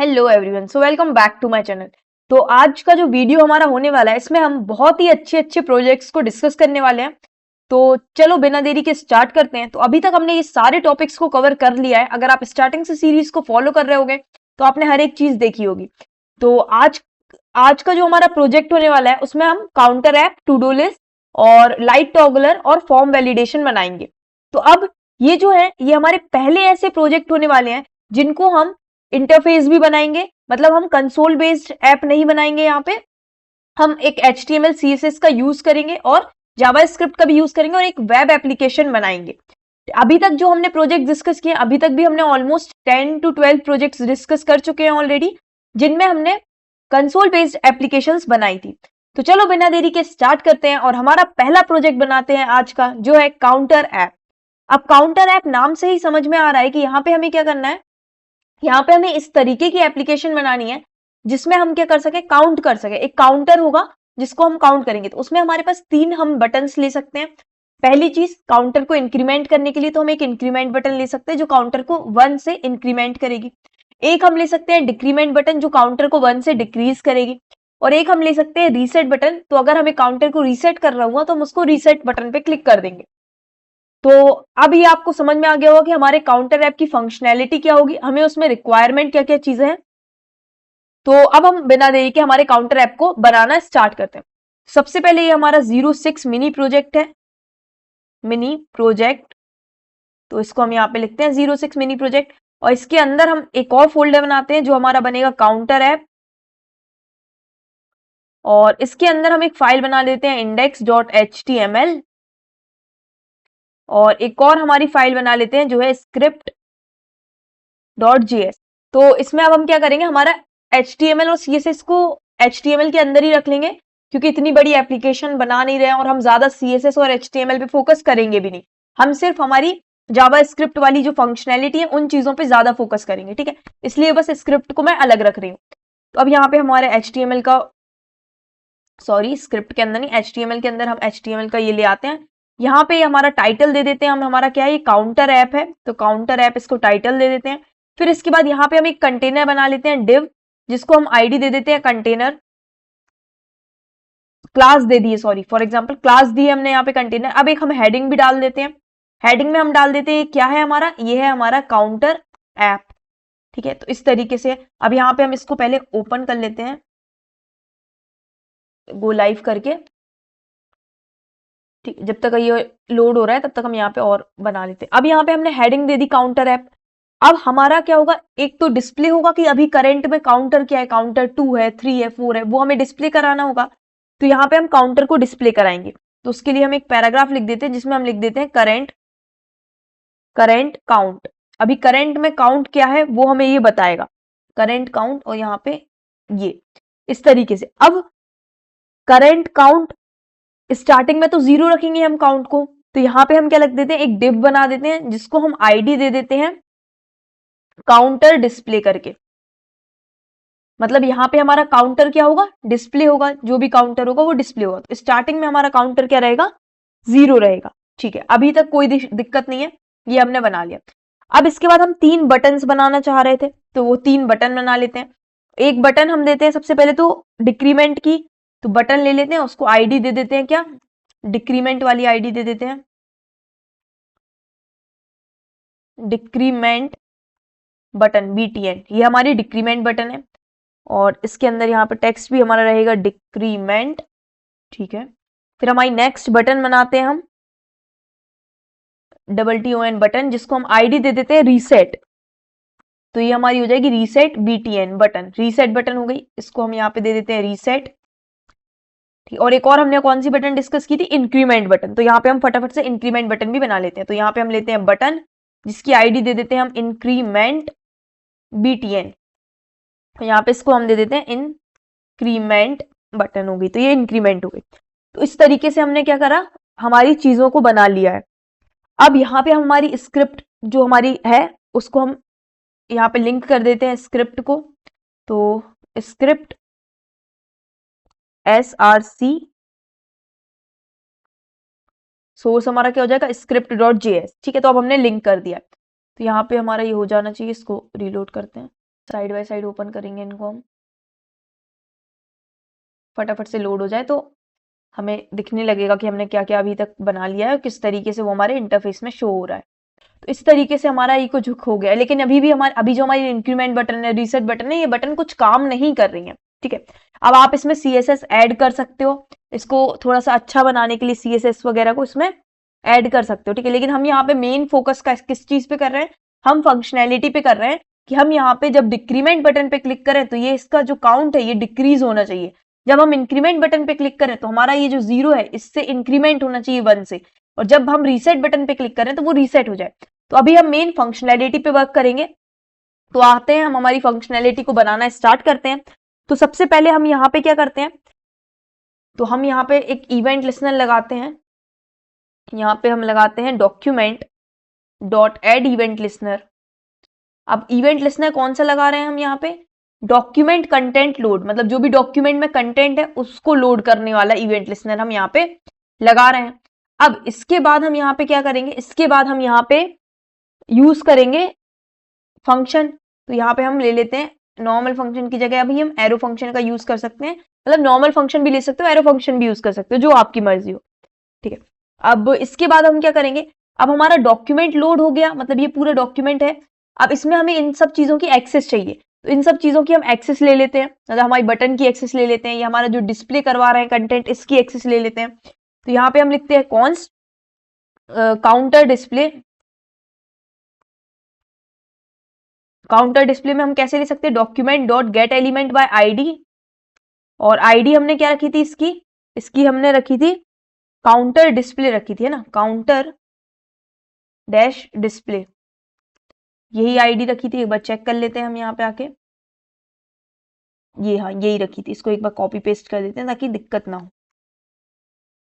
Hello everyone, so welcome back to my channel. तो आज का जो वीडियो हमारा होने वाला है, इसमें हम बहुत ही अच्छे अच्छे प्रोजेक्ट्स को डिस्कस करने वाले हैं। तो चलो बिना देरी के स्टार्ट करते हैं। तो अभी तक हमने ये सारे टॉपिक्स को कवर कर लिया है। अगर आप स्टार्टिंग से सीरीज को फॉलो कर रहे होगे तो आपने हर एक चीज देखी होगी। तो आज आज का जो हमारा प्रोजेक्ट होने वाला है, उसमें हम counter app, to do list और लाइट टॉगलर और फॉर्म वैलिडेशन बनाएंगे। तो अब ये जो है, ये हमारे पहले ऐसे प्रोजेक्ट होने वाले हैं जिनको हम इंटरफेस भी बनाएंगे। मतलब हम कंसोल बेस्ड ऐप नहीं बनाएंगे, यहाँ पे हम एक HTML CSS का यूज करेंगे और जावास्क्रिप्ट का भी यूज करेंगे और एक वेब एप्लीकेशन बनाएंगे। अभी तक जो हमने प्रोजेक्ट डिस्कस किए, अभी तक भी हमने ऑलमोस्ट 10 to 12 प्रोजेक्ट्स डिस्कस कर चुके हैं ऑलरेडी, जिनमें हमने कंसोल बेस्ड एप्लीकेशंस बनाई थी। तो चलो बिना देरी के स्टार्ट करते हैं और हमारा पहला प्रोजेक्ट बनाते हैं आज का, जो है काउंटर ऐप। अब काउंटर ऐप नाम से ही समझ में आ रहा है कि यहाँ पे हमें क्या करना है। यहाँ पे हमें इस तरीके की एप्लीकेशन बनानी है जिसमें हम क्या कर सके, काउंट कर सके। एक काउंटर होगा जिसको हम काउंट करेंगे। तो उसमें हमारे पास 3 हम बटन्स ले सकते हैं। पहली चीज, काउंटर को इंक्रीमेंट करने के लिए तो हम एक इंक्रीमेंट बटन ले सकते हैं जो काउंटर को 1 से इंक्रीमेंट करेगी। एक हम ले सकते हैं डिक्रीमेंट बटन जो काउंटर को 1 से डिक्रीज करेगी। और एक हम ले सकते हैं रीसेट बटन। तो अगर हमें काउंटर को रीसेट करना हुआ तो हम उसको रीसेट बटन पे क्लिक कर देंगे। तो अब ये आपको समझ में आ गया होगा कि हमारे काउंटर ऐप की फंक्शनैलिटी क्या होगी, हमें उसमें रिक्वायरमेंट क्या क्या चीजें हैं। तो अब हम बिना देरी के हमारे काउंटर ऐप को बनाना स्टार्ट करते हैं। सबसे पहले ये हमारा 06 मिनी प्रोजेक्ट है, मिनी प्रोजेक्ट। तो इसको हम यहाँ पे लिखते हैं 06 मिनी प्रोजेक्ट। और इसके अंदर हम एक और फोल्डर बनाते हैं जो हमारा बनेगा काउंटर ऐप। और इसके अंदर हम एक फाइल बना देते हैं index.html। और एक और हमारी फाइल बना लेते हैं जो है script.js। तो इसमें अब हम क्या करेंगे, हमारा HTML और CSS को HTML के अंदर ही रख लेंगे, क्योंकि इतनी बड़ी एप्लीकेशन बना नहीं रहे हैं और हम ज्यादा CSS और HTML पे फोकस करेंगे भी नहीं। हम सिर्फ हमारी जावास्क्रिप्ट वाली जो फंक्शनैलिटी है उन चीजों पे ज्यादा फोकस करेंगे, ठीक है। इसलिए बस स्क्रिप्ट को मैं अलग रख रही हूँ। तो अब यहाँ पे हमारे HTML का, सॉरी स्क्रिप्ट के अंदर नहीं, HTML के अंदर हम HTML का ये ले आते हैं। यहाँ पे हमारा टाइटल दे देते हैं हम, हमारा क्या है, ये काउंटर ऐप है। तो काउंटर ऐप, इसको टाइटल दे देते हैं। फिर इसके बाद यहाँ पे हम एक कंटेनर बना लेते हैं डिव, जिसको हम आईडी दे देते हैं कंटेनर। क्लास दे दिए, सॉरी, फॉर एग्जांपल क्लास दी हमने यहाँ पे कंटेनर। अब एक हम हेडिंग भी डाल देते हैं। हेडिंग में हम डाल देते हैं क्या है हमारा, ये है हमारा काउंटर ऐप, ठीक है। तो इस तरीके से अब यहाँ पे हम इसको पहले ओपन कर लेते हैं, गो लाइव करके, ठीक। जब तक ये लोड हो रहा है तब तक हम यहाँ पे और बना लेते हैं। अब यहाँ पे हमने heading they the counter app. अब हमारा क्या होगा, एक तो डिस्प्ले होगा कि अभी करंट में काउंटर क्या है, काउंटर 2 है, 3 है, 4 है, वो हमें डिस्प्ले कराना होगा। तो यहाँ पे हम काउंटर को डिस्प्ले कराएंगे। तो उसके लिए हम एक पैराग्राफ लिख देते हैं जिसमें हम लिख देते हैं करंट काउंट। अभी करंट में काउंट क्या है वो हमें ये बताएगा, करंट काउंट। और यहाँ पे ये इस तरीके से। अब करंट काउंट स्टार्टिंग में तो 0 रखेंगे हम काउंट को। तो यहाँ पे हम क्या लिख देते हैं, एक डिव बना देते हैं जिसको हम आईडी दे देते हैं काउंटर डिस्प्ले करके। मतलब यहाँ पे हमारा काउंटर क्या होगा, डिस्प्ले होगा, जो भी काउंटर होगा वो डिस्प्ले होगा। तो स्टार्टिंग में हमारा काउंटर क्या रहेगा, 0 रहेगा, ठीक है। अभी तक कोई दिक्कत नहीं है, ये हमने बना लिया। अब इसके बाद हम 3 बटन्स बनाना चाह रहे थे, तो वो 3 बटन बना लेते हैं। एक बटन हम देते हैं सबसे पहले तो डिक्रीमेंट की। तो बटन ले लेते हैं, उसको आईडी दे देते हैं क्या, डिक्रीमेंट वाली आईडी दे देते हैं, डिक्रीमेंट बटन BTN। ये हमारी डिक्रीमेंट बटन है। और इसके अंदर यहाँ पे टेक्स्ट भी हमारा रहेगा डिक्रीमेंट, ठीक है। फिर हमारी नेक्स्ट बटन बनाते हैं हम TON बटन, जिसको हम आईडी दे देते हैं रीसेट। तो ये हमारी हो जाएगी reset BTN button, reset button हो गई। इसको हम यहाँ पे दे देते हैं रीसेट, ठीक। और एक और हमने कौन सी बटन डिस्कस की थी, इंक्रीमेंट बटन। तो यहाँ पे हम फटाफट से इंक्रीमेंट बटन भी बना लेते हैं। तो यहाँ पे हम लेते हैं बटन जिसकी आईडी दे देते हैं हम इंक्रीमेंट BTN। तो यहाँ पे इसको हम दे देते हैं इंक्रीमेंट बटन हो गई। तो ये इंक्रीमेंट हो गई। तो इस तरीके से हमने क्या करा, हमारी चीजों को बना लिया है। अब यहाँ पे हमारी स्क्रिप्ट जो हमारी है उसको हम यहाँ पे लिंक कर देते हैं स्क्रिप्ट को। तो स्क्रिप्ट SRC सोर्स हमारा क्या हो जाएगा, script.js, ठीक है। तो अब हमने लिंक कर दिया। तो यहाँ पे हमारा ये हो जाना चाहिए, इसको रीलोड करते हैं। साइड बाय साइड ओपन करेंगे इनको हम, फटाफट से लोड हो जाए तो हमें दिखने लगेगा कि हमने क्या क्या अभी तक बना लिया है और किस तरीके से वो हमारे इंटरफेस में शो हो रहा है। तो इस तरीके से हमारा इको झुक हो गया है, लेकिन अभी जो हमारी इंक्रीमेंट बटन है, रीसेट बटन है, ये बटन कुछ काम नहीं कर रही है। ठीक है, अब आप इसमें CSS ऐड कर सकते हो, इसको थोड़ा सा अच्छा बनाने के लिए CSS वगैरह को इसमें ऐड कर सकते हो। ठीक है, लेकिन हम यहाँ पे मेन फोकस का किस चीज पे कर रहे हैं, हम फंक्शनैलिटी पे कर रहे हैं कि हम यहाँ पे जब डिक्रीमेंट बटन पे क्लिक करें तो ये इसका जो काउंट है ये डिक्रीज होना चाहिए। जब हम इंक्रीमेंट बटन पे क्लिक करें तो हमारा ये जो 0 है इससे इंक्रीमेंट होना चाहिए 1 से, और जब हम रीसेट बटन पे क्लिक करें तो वो रीसेट हो जाए। तो अभी हम मेन फंक्शनैलिटी पे वर्क करेंगे। तो आते हैं, हम हमारी फंक्शनैलिटी को बनाना स्टार्ट करते हैं। तो सबसे पहले हम यहाँ पे क्या करते हैं, तो हम यहाँ पे एक इवेंट लिसनर लगाते हैं। यहाँ पे हम लगाते हैं document dot add event listener. अब इवेंट लिसनर कौन सा लगा रहे हैं हम यहाँ पे, डॉक्यूमेंट कंटेंट लोड, मतलब जो भी डॉक्यूमेंट में कंटेंट है उसको लोड करने वाला इवेंट लिसनर हम यहाँ पे लगा रहे हैं। अब इसके बाद हम यहाँ पे क्या करेंगे, इसके बाद हम यहाँ पे यूज करेंगे फंक्शन। तो यहाँ पे हम ले लेते हैं नॉर्मल फंक्शन की जगह अभी हम एरो फंक्शन का यूज कर सकते हैं, मतलब नॉर्मल फंक्शन भी ले सकते हो, एरो फंक्शन भी यूज कर सकते हो, जो आपकी मर्जी हो। ठीक है, अब इसके बाद हम क्या करेंगे, अब हमारा डॉक्यूमेंट लोड हो गया, मतलब ये पूरा डॉक्यूमेंट है। अब इसमें हमें इन सब चीजों की एक्सेस चाहिए, तो इन सब चीजों की हम एक्सेस ले लेते हैं, मतलब हमारी बटन की एक्सेस ले लेते हैं, या हमारा जो डिस्प्ले करवा रहे हैं कंटेंट इसकी एक्सेस ले लेते हैं। तो यहाँ पे हम लिखते हैं const counter display. Counter display में हम कैसे ले सकते हैं, document dot get element by ID, और आईडी हमने क्या रखी थी इसकी, इसकी हमने रखी थी काउंटर डिस्प्ले रखी थी, है ना, काउंटर डैश डिस्प्ले, यही आईडी रखी थी। एक बार चेक कर लेते हैं हम यहाँ पे आके, ये हाँ यही रखी थी, इसको एक बार कॉपी पेस्ट कर देते हैं ताकि दिक्कत ना हो।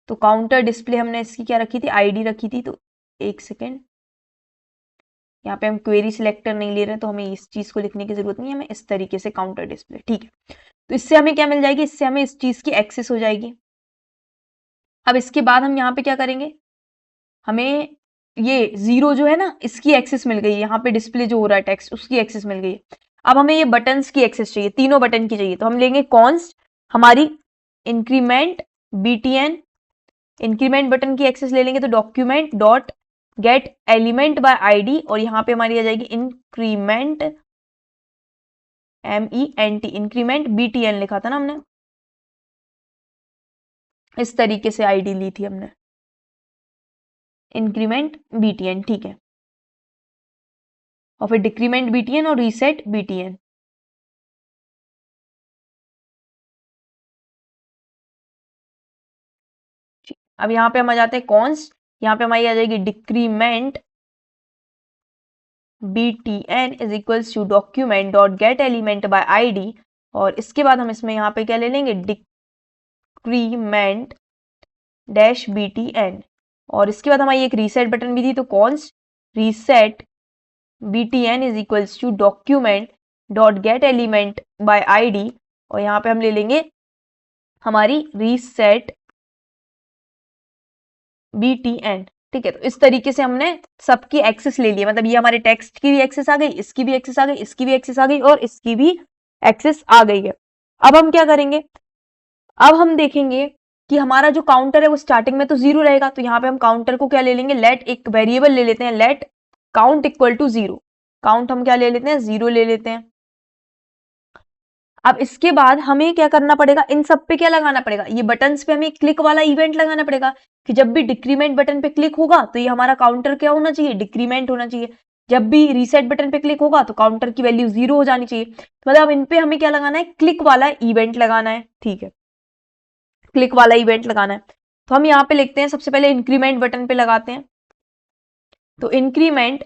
तो काउंटर डिस्प्ले हमने इसकी क्या रखी थी, आईडी रखी थी। तो एक सेकेंड, यहाँ पे हम क्वेरी सिलेक्टर नहीं ले रहे हैं तो हमें इस चीज को लिखने की जरूरत नहीं है, हमें इस तरीके से काउंटर डिस्प्ले। ठीक है, तो इससे हमें क्या मिल जाएगी, इससे हमें इस चीज की एक्सेस हो जाएगी। अब इसके बाद हम यहाँ पे क्या करेंगे, हमें ये 0 जो है ना इसकी एक्सेस मिल गई है, यहाँ पे डिस्प्ले जो हो रहा है टेक्स्ट उसकी एक्सेस मिल गई है। अब हमें ये बटन्स की एक्सेस चाहिए, तीनों बटन की चाहिए, तो हम लेंगे कॉन्स्ट हमारी इंक्रीमेंट BTN, इंक्रीमेंट बटन की एक्सेस ले लेंगे, तो document dot get element by ID, और यहाँ पे हमारी आ जाएगी इंक्रीमेंट MENT, इंक्रीमेंट BTN लिखा था ना हमने, इस तरीके से आईडी ली थी हमने, इंक्रीमेंट BTN। ठीक है, और फिर डिक्रीमेंट BTN और रीसेट BTN। अब यहाँ पे हम आ जाते हैं कॉन्स्ट, यहाँ पे हमारी आ जाएगी decrement BTN is equals to document dot get element by ID, और इसके बाद हम इसमें यहाँ पे क्या ले लेंगे, डिक्रीमेंट डैश BTN, और इसके बाद हमारी एक रीसेट बटन भी थी, तो const reset BTN is equals to document dot get element by ID, और यहाँ पे हम ले लेंगे हमारी रीसेट BTN। ठीक है, तो इस तरीके से हमने सबकी एक्सेस ले ली, मतलब ये हमारे टेक्स्ट की भी एक्सेस आ गई, इसकी भी एक्सेस आ गई, इसकी भी एक्सेस आ गई, और इसकी भी एक्सेस आ गई है। अब हम क्या करेंगे, अब हम देखेंगे कि हमारा जो काउंटर है वो स्टार्टिंग में तो 0 रहेगा, तो यहाँ पे हम काउंटर को क्या ले लेंगे, लेट एक वेरिएबल ले लेते हैं, let count equal to 0, count हम क्या ले लेते हैं, 0 ले लेते हैं। अब इसके बाद हमें क्या करना पड़ेगा, इन सब पे क्या लगाना पड़ेगा, ये बटन्स पे हमें क्लिक वाला इवेंट लगाना पड़ेगा कि जब भी डिक्रीमेंट बटन पे क्लिक होगा तो ये हमारा काउंटर क्या होना चाहिए, डिक्रीमेंट होना चाहिए। जब भी रीसेट बटन पे क्लिक होगा तो काउंटर की वैल्यू 0 हो जानी चाहिए। तो मतलब इन पे हमें क्या लगाना है, क्लिक वाला इवेंट लगाना है। ठीक है, क्लिक वाला इवेंट लगाना है, तो हम यहाँ पे लिखते हैं, सबसे पहले इंक्रीमेंट बटन पे लगाते हैं। तो इंक्रीमेंट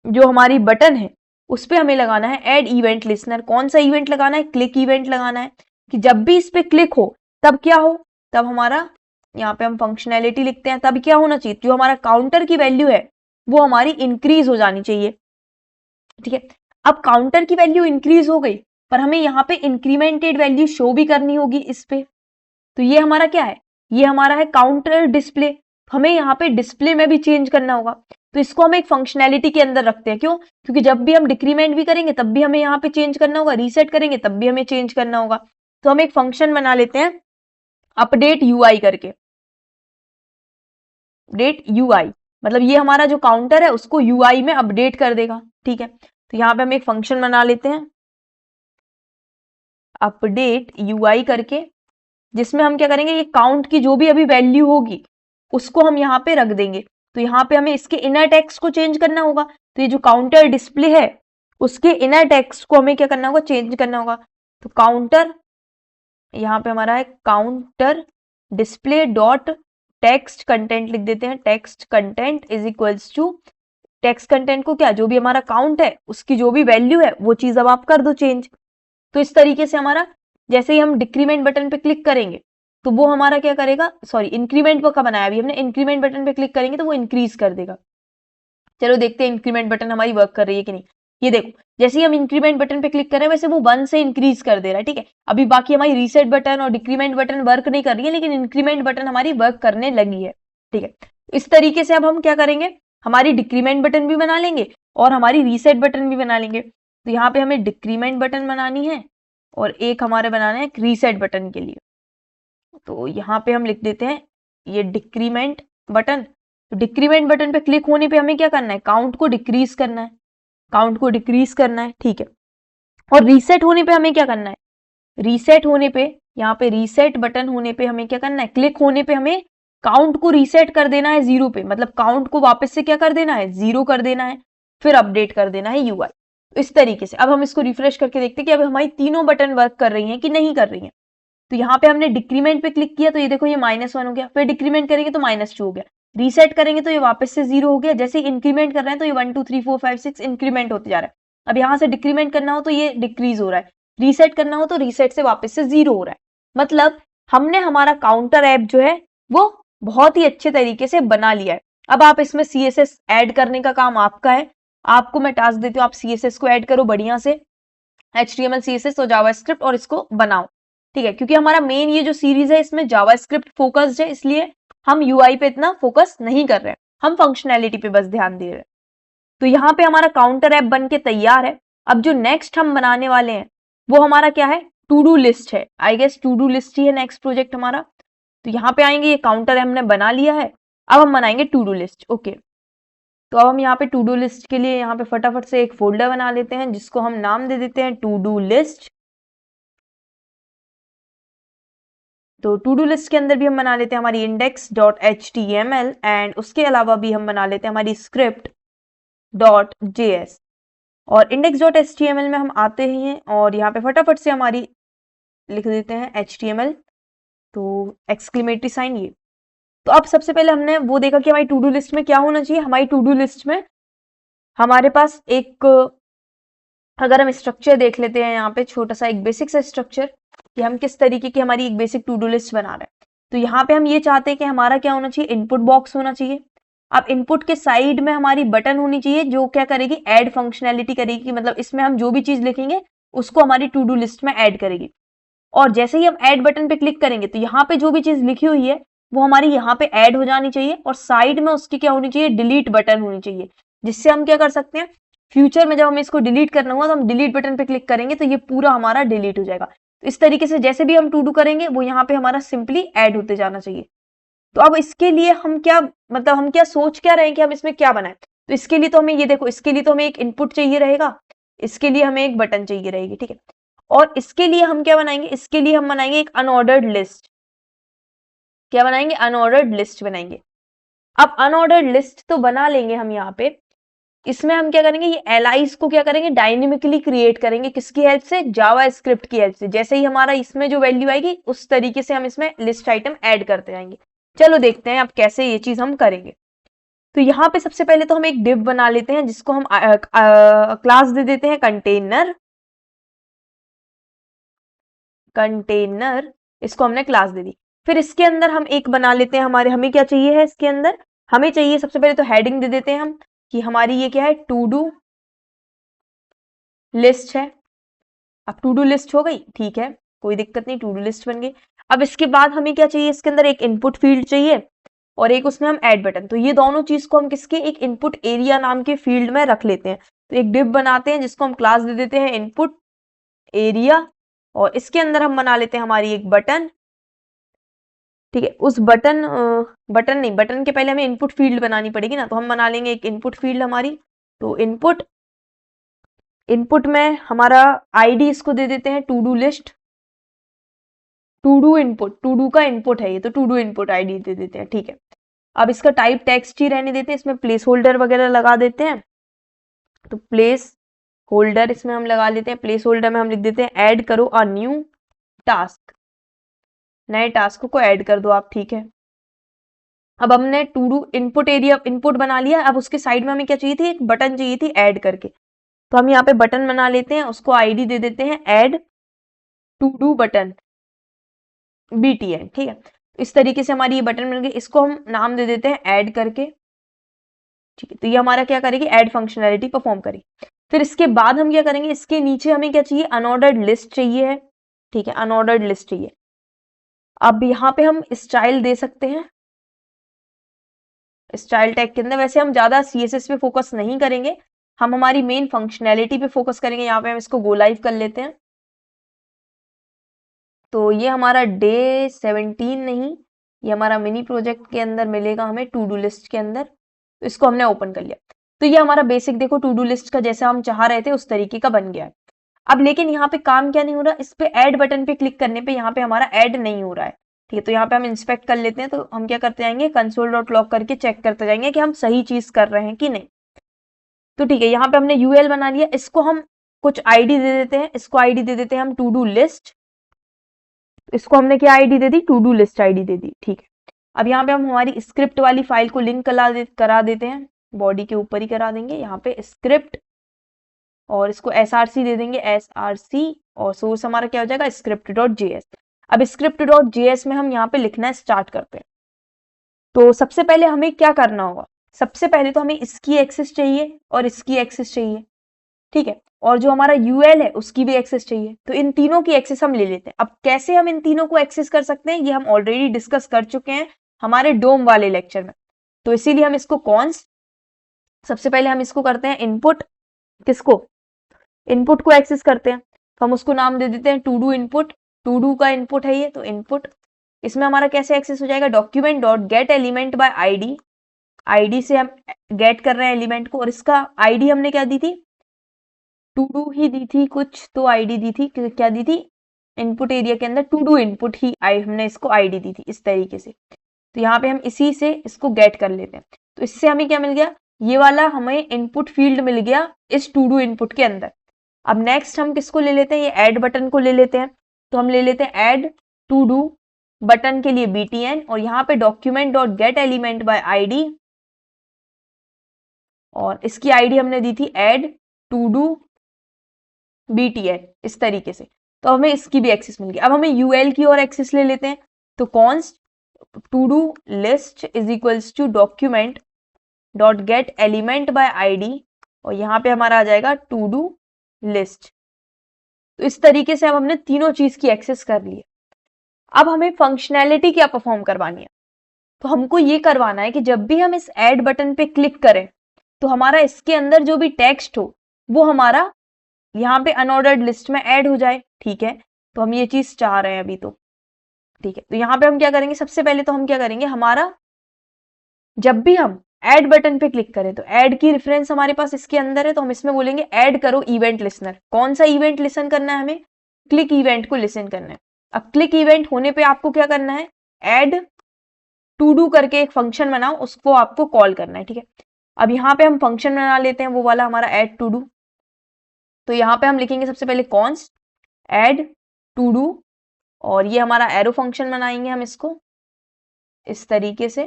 जो हमारी बटन है उस पे हमें लगाना है ऐड इवेंट लिसनर। कौन सा इवेंट लगाना है, क्लिक इवेंट लगाना है, कि जब भी इस पे क्लिक हो तब क्या हो, तब हमारा यहाँ पे हम फंक्शनैलिटी लिखते हैं, तब क्या होना चाहिए, जो हमारा काउंटर की वैल्यू है वो हमारी इंक्रीज हो जानी चाहिए। ठीक है, अब काउंटर की वैल्यू इंक्रीज हो गई, पर हमें यहाँ पे इंक्रीमेंटेड वैल्यू शो भी करनी होगी इस पे। तो ये हमारा क्या है, ये हमारा है काउंटर डिस्प्ले। हमें यहाँ पे डिस्प्ले में भी चेंज करना होगा, तो इसको हम एक फंक्शनैलिटी के अंदर रखते हैं। क्यों? क्योंकि जब भी हम डिक्रीमेंट भी करेंगे तब भी हमें यहाँ पे चेंज करना होगा, रीसेट करेंगे तब भी हमें चेंज करना होगा। तो हम एक फंक्शन बना लेते हैं अपडेट यूआई करके। अपडेट यूआई मतलब ये हमारा जो काउंटर है उसको यूआई में अपडेट कर देगा। ठीक है, तो यहाँ पे हम एक फंक्शन बना लेते हैं अपडेट यूआई करके, जिसमें हम क्या करेंगे, ये काउंट की जो भी अभी वैल्यू होगी उसको हम यहाँ पे रख देंगे। तो यहाँ पे हमें इसके इनर टेक्स्ट को चेंज करना होगा। तो ये जो काउंटर डिस्प्ले है उसके इनर टेक्स्ट को हमें क्या करना होगा, चेंज करना होगा। तो काउंटर, यहाँ पे हमारा है counter display dot text content लिख देते हैं। Text content is equals to, text content को क्या, जो भी हमारा काउंट है उसकी जो भी वैल्यू है वो चीज अब आप कर दो चेंज। तो इस तरीके से हमारा, जैसे ही हम डिक्रीमेंट बटन पे क्लिक करेंगे तो वो हमारा क्या करेगा, सॉरी इंक्रीमेंट का बनाया अभी हमने, इंक्रीमेंट बटन पे क्लिक करेंगे तो वो इंक्रीज कर देगा। चलो देखते हैं इंक्रीमेंट बटन हमारी वर्क कर रही है कि नहीं। ये देखो, जैसे ही हम इंक्रीमेंट बटन पे क्लिक कर रहे हैं वैसे वो 1 से इंक्रीज कर दे रहा है। ठीक है, अभी बाकी हमारी रीसेट बटन और डिक्रीमेंट बटन वर्क नहीं कर रही है, लेकिन इंक्रीमेंट बटन हमारी वर्क करने लगी है। ठीक है, इस तरीके से अब हम क्या करेंगे, हमारी डिक्रीमेंट बटन भी बना लेंगे और हमारी रीसेट बटन भी बना लेंगे। तो यहाँ पे हमें डिक्रीमेंट बटन बनानी है और एक हमारे बनाना है रीसेट बटन के लिए। तो यहाँ पे हम लिख देते हैं ये डिक्रीमेंट बटन। तो डिक्रीमेंट बटन पे क्लिक होने पे हमें क्या करना है, काउंट को डिक्रीज करना है, काउंट को डिक्रीज करना है। ठीक है, और रीसेट होने पे हमें क्या करना है, रीसेट होने पे, यहाँ पे रीसेट बटन होने पे हमें क्या करना है, क्लिक होने पे हमें काउंट को रीसेट कर देना है 0 पे, मतलब काउंट को वापस से क्या कर देना है, 0 कर देना है, फिर अपडेट कर देना है यूआई। इस तरीके से अब हम इसको रिफ्रेश करके देखते हैं कि अब हमारी तीनों बटन वर्क कर रही हैं कि नहीं कर रही हैं। तो यहाँ पे हमने डिक्रीमेंट पे क्लिक किया तो ये देखो ये -1 हो गया, फिर डिक्रीमेंट करेंगे तो -2 हो गया, रीसेट करेंगे तो ये वापस से 0 हो गया, जैसे ही इंक्रीमेंट कर रहे हैं तो ये 1 2 3 4 5 6 इंक्रीमेंट होते जा रहा है। अब यहाँ से डिक्रीमेंट करना हो तो ये डिक्रीज हो रहा है, रीसेट करना हो तो रीसेट से वापस से 0 हो रहा है। मतलब हमने हमारा काउंटर ऐप जो है वो बहुत ही अच्छे तरीके से बना लिया है। अब आप इसमें CSS ऐड करने का काम आपका है, आपको मैं टास्क देती हूँ, आप CSS को ऐड करो बढ़िया से, HTML CSS और जावास्क्रिप्ट, और इसको बनाओ। ठीक है, क्योंकि हमारा मेन ये जो सीरीज है इसमें जावास्क्रिप्ट फोकस्ड है, इसलिए हम यूआई पे इतना फोकस नहीं कर रहे हैं, हम फंक्शनैलिटी पे बस ध्यान दे रहे हैं। तो यहाँ पे हमारा काउंटर ऐप बन के तैयार है। अब जो नेक्स्ट हम बनाने वाले हैं वो हमारा क्या है, टू डू लिस्ट है। I guess to do list ही है नेक्स्ट प्रोजेक्ट हमारा। तो यहाँ पे आएंगे, ये काउंटर हमने बना लिया है, अब हम बनाएंगे टू डू लिस्ट। ओके, तो अब हम यहाँ पे टू डू लिस्ट के लिए यहाँ पे फटाफट से एक फोल्डर बना लेते हैं जिसको हम नाम दे देते हैं टू डू लिस्ट। तो टू डू लिस्ट के अंदर भी हम बना लेते हैं हमारी index.html एंड उसके अलावा भी हम बना लेते हैं हमारी script.js। और index.html में हम आते ही हैं और यहाँ पे फटाफट से हमारी लिख देते हैं HTML, तो एक्सक्लेमेटरी साइन ये। तो अब सबसे पहले हमने वो देखा कि हमारी टू डू लिस्ट में क्या होना चाहिए। हमारी टू डू लिस्ट में हमारे पास एक, अगर हम स्ट्रक्चर देख लेते हैं यहाँ पे छोटा सा एक बेसिक सा स्ट्रक्चर कि हम किस तरीके की हमारी एक बेसिक टू डू लिस्ट बना रहे हैं। तो यहाँ पे हम ये चाहते हैं कि हमारा क्या होना चाहिए, इनपुट बॉक्स होना चाहिए। अब इनपुट के साइड में हमारी बटन होनी चाहिए जो क्या करेगी, ऐड फंक्शनैलिटी करेगी, मतलब इसमें हम जो भी चीज लिखेंगे उसको हमारी टू डू लिस्ट में ऐड करेगी। और जैसे ही हम ऐड बटन पे क्लिक करेंगे तो यहाँ पे जो भी चीज लिखी हुई है वो हमारी यहाँ पे ऐड हो जानी चाहिए, और साइड में उसकी क्या होनी चाहिए, डिलीट बटन होनी चाहिए, जिससे हम क्या कर सकते हैं, फ्यूचर में जब हमें इसको डिलीट करना होगा तो हम डिलीट बटन पे क्लिक करेंगे तो ये पूरा हमारा डिलीट हो जाएगा। तो इस तरीके से जैसे भी हम टू डू करेंगे वो यहाँ पे हमारा सिंपली ऐड होते जाना चाहिए। तो अब इसके लिए हम क्या, मतलब हम क्या सोच क्या रहे हैं कि हम इसमें क्या बनाएं। तो इसके लिए तो हमें ये देखो, इसके लिए तो हमें एक इनपुट चाहिए रहेगा, इसके लिए हमें एक बटन चाहिए रहेगी। ठीक है, और इसके लिए हम क्या बनाएंगे, इसके लिए हम बनाएंगे एक अनऑर्डर्ड लिस्ट। क्या बनाएंगे, अनऑर्डर्ड लिस्ट बनाएंगे। अब अनऑर्डर्ड लिस्ट तो बना लेंगे हम यहाँ पे, इसमें हम क्या करेंगे, ये एलाइज को क्या करेंगे, डायनेमिकली क्रिएट करेंगे, किसकी हेल्प से, जावा स्क्रिप्ट की हेल्प से। जैसे ही हमारा इसमें जो वैल्यू आएगी उस तरीके से हम इसमें लिस्ट आइटम ऐड करते जाएंगे। चलो देखते हैं अब कैसे ये चीज हम करेंगे। तो यहाँ पे सबसे पहले तो हम एक डिव बना लेते हैं जिसको हम क्लास दे देते हैं कंटेनर। कंटेनर, इसको हमने क्लास दे दी। फिर इसके अंदर हम एक बना लेते हैं, हमारे हमें क्या चाहिए है इसके अंदर, हमें चाहिए सबसे पहले तो हेडिंग दे देते हैं हम कि हमारी ये क्या है, टू डू लिस्ट है। अब टू डू लिस्ट हो गई, ठीक है, कोई दिक्कत नहीं, टू डू लिस्ट बन गई। अब इसके बाद हमें क्या चाहिए, इसके अंदर एक इनपुट फील्ड चाहिए, और एक उसमें हम ऐड बटन। तो ये दोनों चीज को हम किसके एक इनपुट एरिया नाम के फील्ड में रख लेते हैं। तो एक डिव बनाते हैं जिसको हम क्लास दे देते हैं इनपुट एरिया, और इसके अंदर हम बना लेते हैं हमारी एक बटन। ठीक है, उस बटन के पहले हमें इनपुट फील्ड बनानी पड़ेगी ना, तो हम बना लेंगे एक इनपुट फील्ड हमारी। तो इनपुट में हमारा आईडी इसको दे देते हैं to do list, to do input, to do का इनपुट है ये, तो टू डू इनपुट आईडी दे देते हैं। ठीक है, अब इसका टाइप टेक्स्ट ही रहने देते हैं, इसमें प्लेस होल्डर वगैरह लगा देते हैं। तो प्लेस होल्डर इसमें हम लगा लेते हैं, प्लेस होल्डर में हम लिख देते हैं ऐड करो अ न्यू टास्क, नए टास्क को ऐड कर दो आप। ठीक है, अब हमने to do input area input बना लिया। अब उसके साइड में हमें क्या चाहिए थी, एक बटन चाहिए थी ऐड करके। तो हम यहाँ पे बटन बना लेते हैं, उसको आईडी दे देते हैं add to do button BTN। ठीक है, इस तरीके से हमारी ये बटन मिल गई, इसको हम नाम दे देते हैं ऐड करके। ठीक है, तो ये हमारा क्या करेगी, ऐड फंक्शनैलिटी परफॉर्म करेगी। फिर इसके बाद हम क्या करेंगे, इसके नीचे हमें क्या चाहिए, अनऑर्डर्ड लिस्ट चाहिए है। ठीक है, अनऑर्डर्ड लिस्ट चाहिए। अब यहाँ पे हम स्टाइल दे सकते हैं, स्टाइल टैग के अंदर। वैसे हम ज्यादा CSS पे फोकस नहीं करेंगे, हम हमारी मेन फंक्शनैलिटी पे फोकस करेंगे। यहाँ पे हम इसको गो लाइव कर लेते हैं। तो ये हमारा डे 17 नहीं, ये हमारा मिनी प्रोजेक्ट के अंदर मिलेगा हमें टू डू लिस्ट के अंदर। तो इसको हमने ओपन कर लिया। तो ये हमारा बेसिक देखो टू डू लिस्ट का जैसा हम चाह रहे थे उस तरीके का बन गया है। अब लेकिन यहाँ पे काम क्या नहीं हो रहा, इस पे ऐड बटन पे क्लिक करने पे यहाँ पे हमारा ऐड नहीं हो रहा है। ठीक है, तो यहाँ पे हम इंस्पेक्ट कर लेते हैं। तो हम क्या करते जाएंगे, console.log करके चेक करते जाएंगे कि हम सही चीज कर रहे हैं कि नहीं। तो ठीक है, यहाँ पे हमने UL बना लिया, इसको हम कुछ आईडी दे देते हैं। इसको आईडी दे देते हैं हम टू डू लिस्ट। इसको हमने क्या आईडी दे दी, टू डू लिस्ट आईडी दे दी। ठीक है, अब यहाँ पे हम हमारी स्क्रिप्ट वाली फाइल को लिंक करा देते हैं, बॉडी के ऊपर ही करा देंगे यहाँ पे स्क्रिप्ट, और इसको SRC दे देंगे SRC, और सोर्स हमारा क्या हो जाएगा, script.js। अब script.js में हम यहाँ पे लिखना स्टार्ट करते हैं। तो सबसे पहले हमें क्या करना होगा, सबसे पहले तो हमें इसकी एक्सेस चाहिए और इसकी एक्सेस चाहिए। ठीक है, और जो हमारा UL है उसकी भी एक्सेस चाहिए। तो इन तीनों की एक्सेस हम ले लेते हैं। अब कैसे हम इन तीनों को एक्सेस कर सकते हैं, ये हम ऑलरेडी डिस्कस कर चुके हैं हमारे डोम वाले लेक्चर में। तो इसीलिए हम इसको सबसे पहले हम इसको करते हैं इनपुट, किसको, इनपुट को एक्सेस करते हैं। तो हम उसको नाम दे देते हैं to do input, to do का इनपुट है ये, तो इनपुट। इसमें हमारा कैसे एक्सेस हो जाएगा, document dot get element by ID, ID से हम गेट कर रहे हैं एलिमेंट को, और इसका आईडी हमने क्या दी थी, टू डू ही दी थी कुछ, तो आईडी दी थी, क्या दी थी, इनपुट एरिया के अंदर टू डू इनपुट ही हमने इसको आईडी दी थी इस तरीके से। तो यहाँ पे हम इसी से इसको गेट कर लेते हैं। तो इससे हमें क्या मिल गया, ये वाला हमें इनपुट फील्ड मिल गया इस टू डू इनपुट के अंदर। अब नेक्स्ट हम किसको ले लेते हैं, ये ऐड बटन को ले लेते हैं। तो हम ले लेते हैं ऐड टू डू बटन के लिए BTN, और यहाँ पे document dot get element by ID, और इसकी आईडी हमने दी थी ऐड टू डू BTN, इस तरीके से। तो हमें इसकी भी एक्सेस मिल गई। अब हमें UL की और एक्सेस ले लेते हैं। तो const to do list is equals to document dot get element by ID, और यहाँ पे हमारा आ जाएगा टू डू लिस्ट। तो इस तरीके से अब हमने तीनों चीज की एक्सेस कर ली है। अब हमें फंक्शनैलिटी क्या परफॉर्म करवानी है, तो हमको ये करवाना है कि जब भी हम इस ऐड बटन पे क्लिक करें तो हमारा इसके अंदर जो भी टेक्स्ट हो वो हमारा यहाँ पे अनऑर्डर्ड लिस्ट में ऐड हो जाए। ठीक है, तो हम ये चीज चाह रहे हैं अभी। तो ठीक है, तो यहाँ पे हम क्या करेंगे, सबसे पहले तो हम क्या करेंगे, हमारा जब भी हम ऐड बटन पे क्लिक करें तो ऐड की रेफरेंस हमारे पास इसके अंदर है, तो हम इसमें बोलेंगे ऐड करो इवेंट लिसनर। कौन सा इवेंट लिसन करना है, हमें क्लिक इवेंट को लिसन करना है। अब क्लिक इवेंट होने पे आपको क्या करना है, ऐड टू डू करके एक फंक्शन बनाओ, उसको आपको कॉल करना है। ठीक है, अब यहाँ पे हम फंक्शन बना लेते हैं, वो वाला हमारा ऐड टू डू। तो यहाँ पे हम लिखेंगे सबसे पहले कॉन्स्ट ऐड टू डू, और ये हमारा एरो फंक्शन बनाएंगे हम इसको इस तरीके से।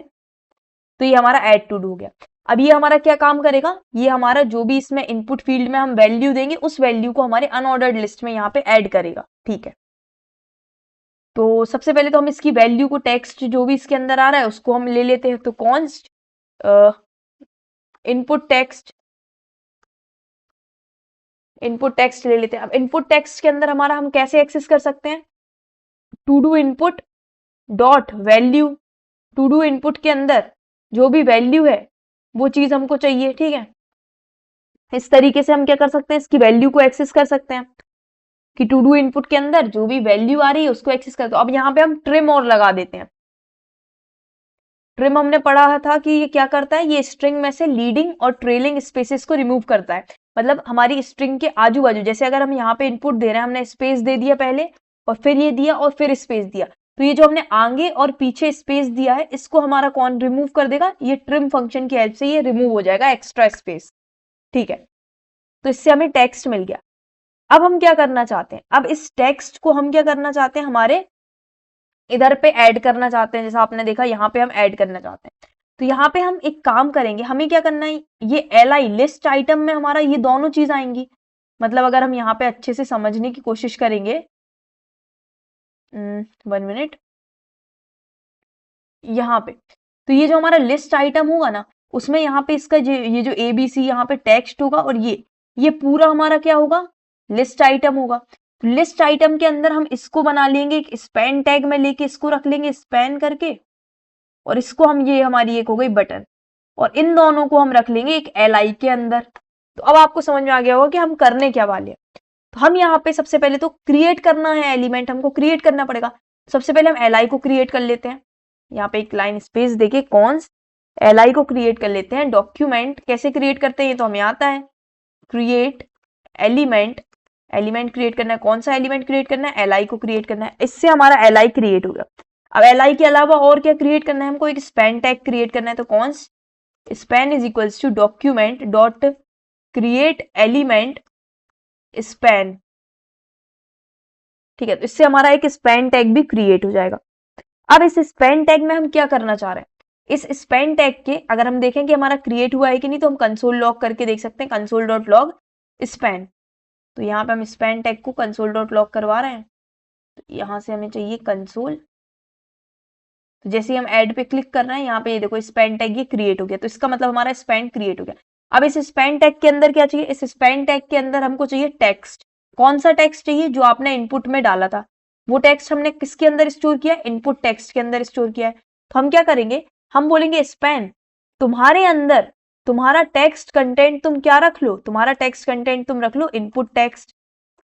तो ये हमारा ऐड टू डू हो गया। अब ये हमारा क्या काम करेगा, ये हमारा जो भी इसमें इनपुट फील्ड में हम वैल्यू देंगे उस वैल्यू को हमारे अनऑर्डर्ड लिस्ट में यहाँ पे ऐड करेगा। ठीक है, तो सबसे पहले तो हम इसकी वैल्यू को, टेक्स्ट जो भी इसके अंदर आ रहा है उसको हम ले लेते हैं। तो कॉन्स्ट इनपुट टेक्स्ट ले लेते हैं। अब इनपुट टेक्स्ट के अंदर हमारा हम कैसे एक्सेस कर सकते हैं, to do input dot value to do input के अंदर जो भी वैल्यू है वो चीज हमको चाहिए, ठीक है। इस तरीके से हम क्या कर सकते हैं, इसकी वैल्यू को एक्सेस कर सकते हैं कि टू डू इनपुट के अंदर जो भी वैल्यू आ रही है उसको एक्सेस कर दो। अब यहाँ पे हम ट्रिम और लगा देते हैं। ट्रिम हमने पढ़ा था कि ये क्या करता है, ये स्ट्रिंग में से लीडिंग और ट्रेलिंग स्पेसेस को रिमूव करता है। मतलब हमारी स्ट्रिंग के आजू बाजू, जैसे अगर हम यहाँ पे इनपुट दे रहे हैं, हमने स्पेस दे दिया पहले और फिर ये दिया और फिर स्पेस दिया, तो ये जो हमने आगे और पीछे स्पेस दिया है इसको हमारा कौन रिमूव कर देगा, ये ट्रिम फंक्शन की हेल्प से ये रिमूव हो जाएगा, एक्स्ट्रा स्पेस, ठीक है। तो इससे हमें टेक्स्ट मिल गया। अब हम क्या करना चाहते हैं, अब इस टेक्स्ट को हम क्या करना चाहते हैं, हमारे इधर पे ऐड करना चाहते हैं। जैसा आपने देखा यहाँ पे हम ऐड करना चाहते हैं, तो यहाँ पे हम एक काम करेंगे, हमें क्या करना है, ये li लिस्ट आइटम में हमारा ये दोनों चीज आएंगी। मतलब अगर हम यहाँ पे अच्छे से समझने की कोशिश करेंगे, 1 मिनट, यहाँ पे तो ये जो हमारा लिस्ट आइटम होगा ना, उसमें यहाँ पे इसका ये जो ABC यहाँ पे टेक्स्ट होगा और ये पूरा हमारा क्या होगा, लिस्ट आइटम होगा। तो लिस्ट आइटम के अंदर हम इसको बना लेंगे एक स्पैन टैग में लेके, इसको रख लेंगे स्पैन करके, और इसको हम, ये हमारी एक हो गई बटन, और इन दोनों को हम रख लेंगे एक li के अंदर। तो अब आपको समझ में आ गया होगा कि हम करने क्या वाले हैं। तो हम यहाँ पे सबसे पहले तो क्रिएट करना है एलिमेंट, हमको क्रिएट करना पड़ेगा। सबसे पहले हम li को क्रिएट कर लेते हैं, यहाँ पे एक लाइन स्पेस देके कॉन्स li को क्रिएट कर लेते हैं। डॉक्यूमेंट कैसे क्रिएट करते हैं ये तो हमें आता है, क्रिएट एलिमेंट, एलिमेंट क्रिएट करना है। कौन सा एलिमेंट क्रिएट करना है, li को क्रिएट करना है। इससे हमारा li क्रिएट हो गया। अब li के अलावा और क्या क्रिएट करना है, हमको एक स्पैन टैग क्रिएट करना है। तो const span is equals to document dot create element span, ठीक है। तो इससे हमारा एक स्पैन टैग भी क्रिएट हो जाएगा। अब इस स्पैन टैग में हम क्या करना चाह रहे हैं, इस स्पैन टैग के अगर हम देखें कि हमारा क्रिएट हुआ है कि नहीं, तो हम कंसोल लॉग करके देख सकते हैं, कंसोल डॉट लॉग स्पैन। तो यहाँ पे हम स्पैन टैग को कंसोल डॉट लॉग करवा रहे हैं, तो यहाँ से हमें चाहिए कंसोल। तो जैसे ही हम ऐड पे क्लिक कर रहे हैं, यहाँ पे ये देखो स्पैन टैग ये क्रिएट हो गया। तो इसका मतलब हमारा स्पैन क्रिएट हो गया। अब इस स्पैन टैग के अंदर क्या चाहिए, इस स्पैन टैग के अंदर हमको चाहिए टेक्स्ट। कौन सा टेक्स्ट चाहिए, जो आपने इनपुट में डाला था वो टेक्स्ट हमने किसके अंदर स्टोर किया, इनपुट टेक्स्ट के अंदर स्टोर किया है। तो हम क्या करेंगे, हम बोलेंगे स्पैन तुम्हारे अंदर तुम्हारा टेक्स्ट कंटेंट तुम क्या रख लो, तुम्हारा टेक्स्ट कंटेंट तुम रख लो इनपुट टेक्स्ट,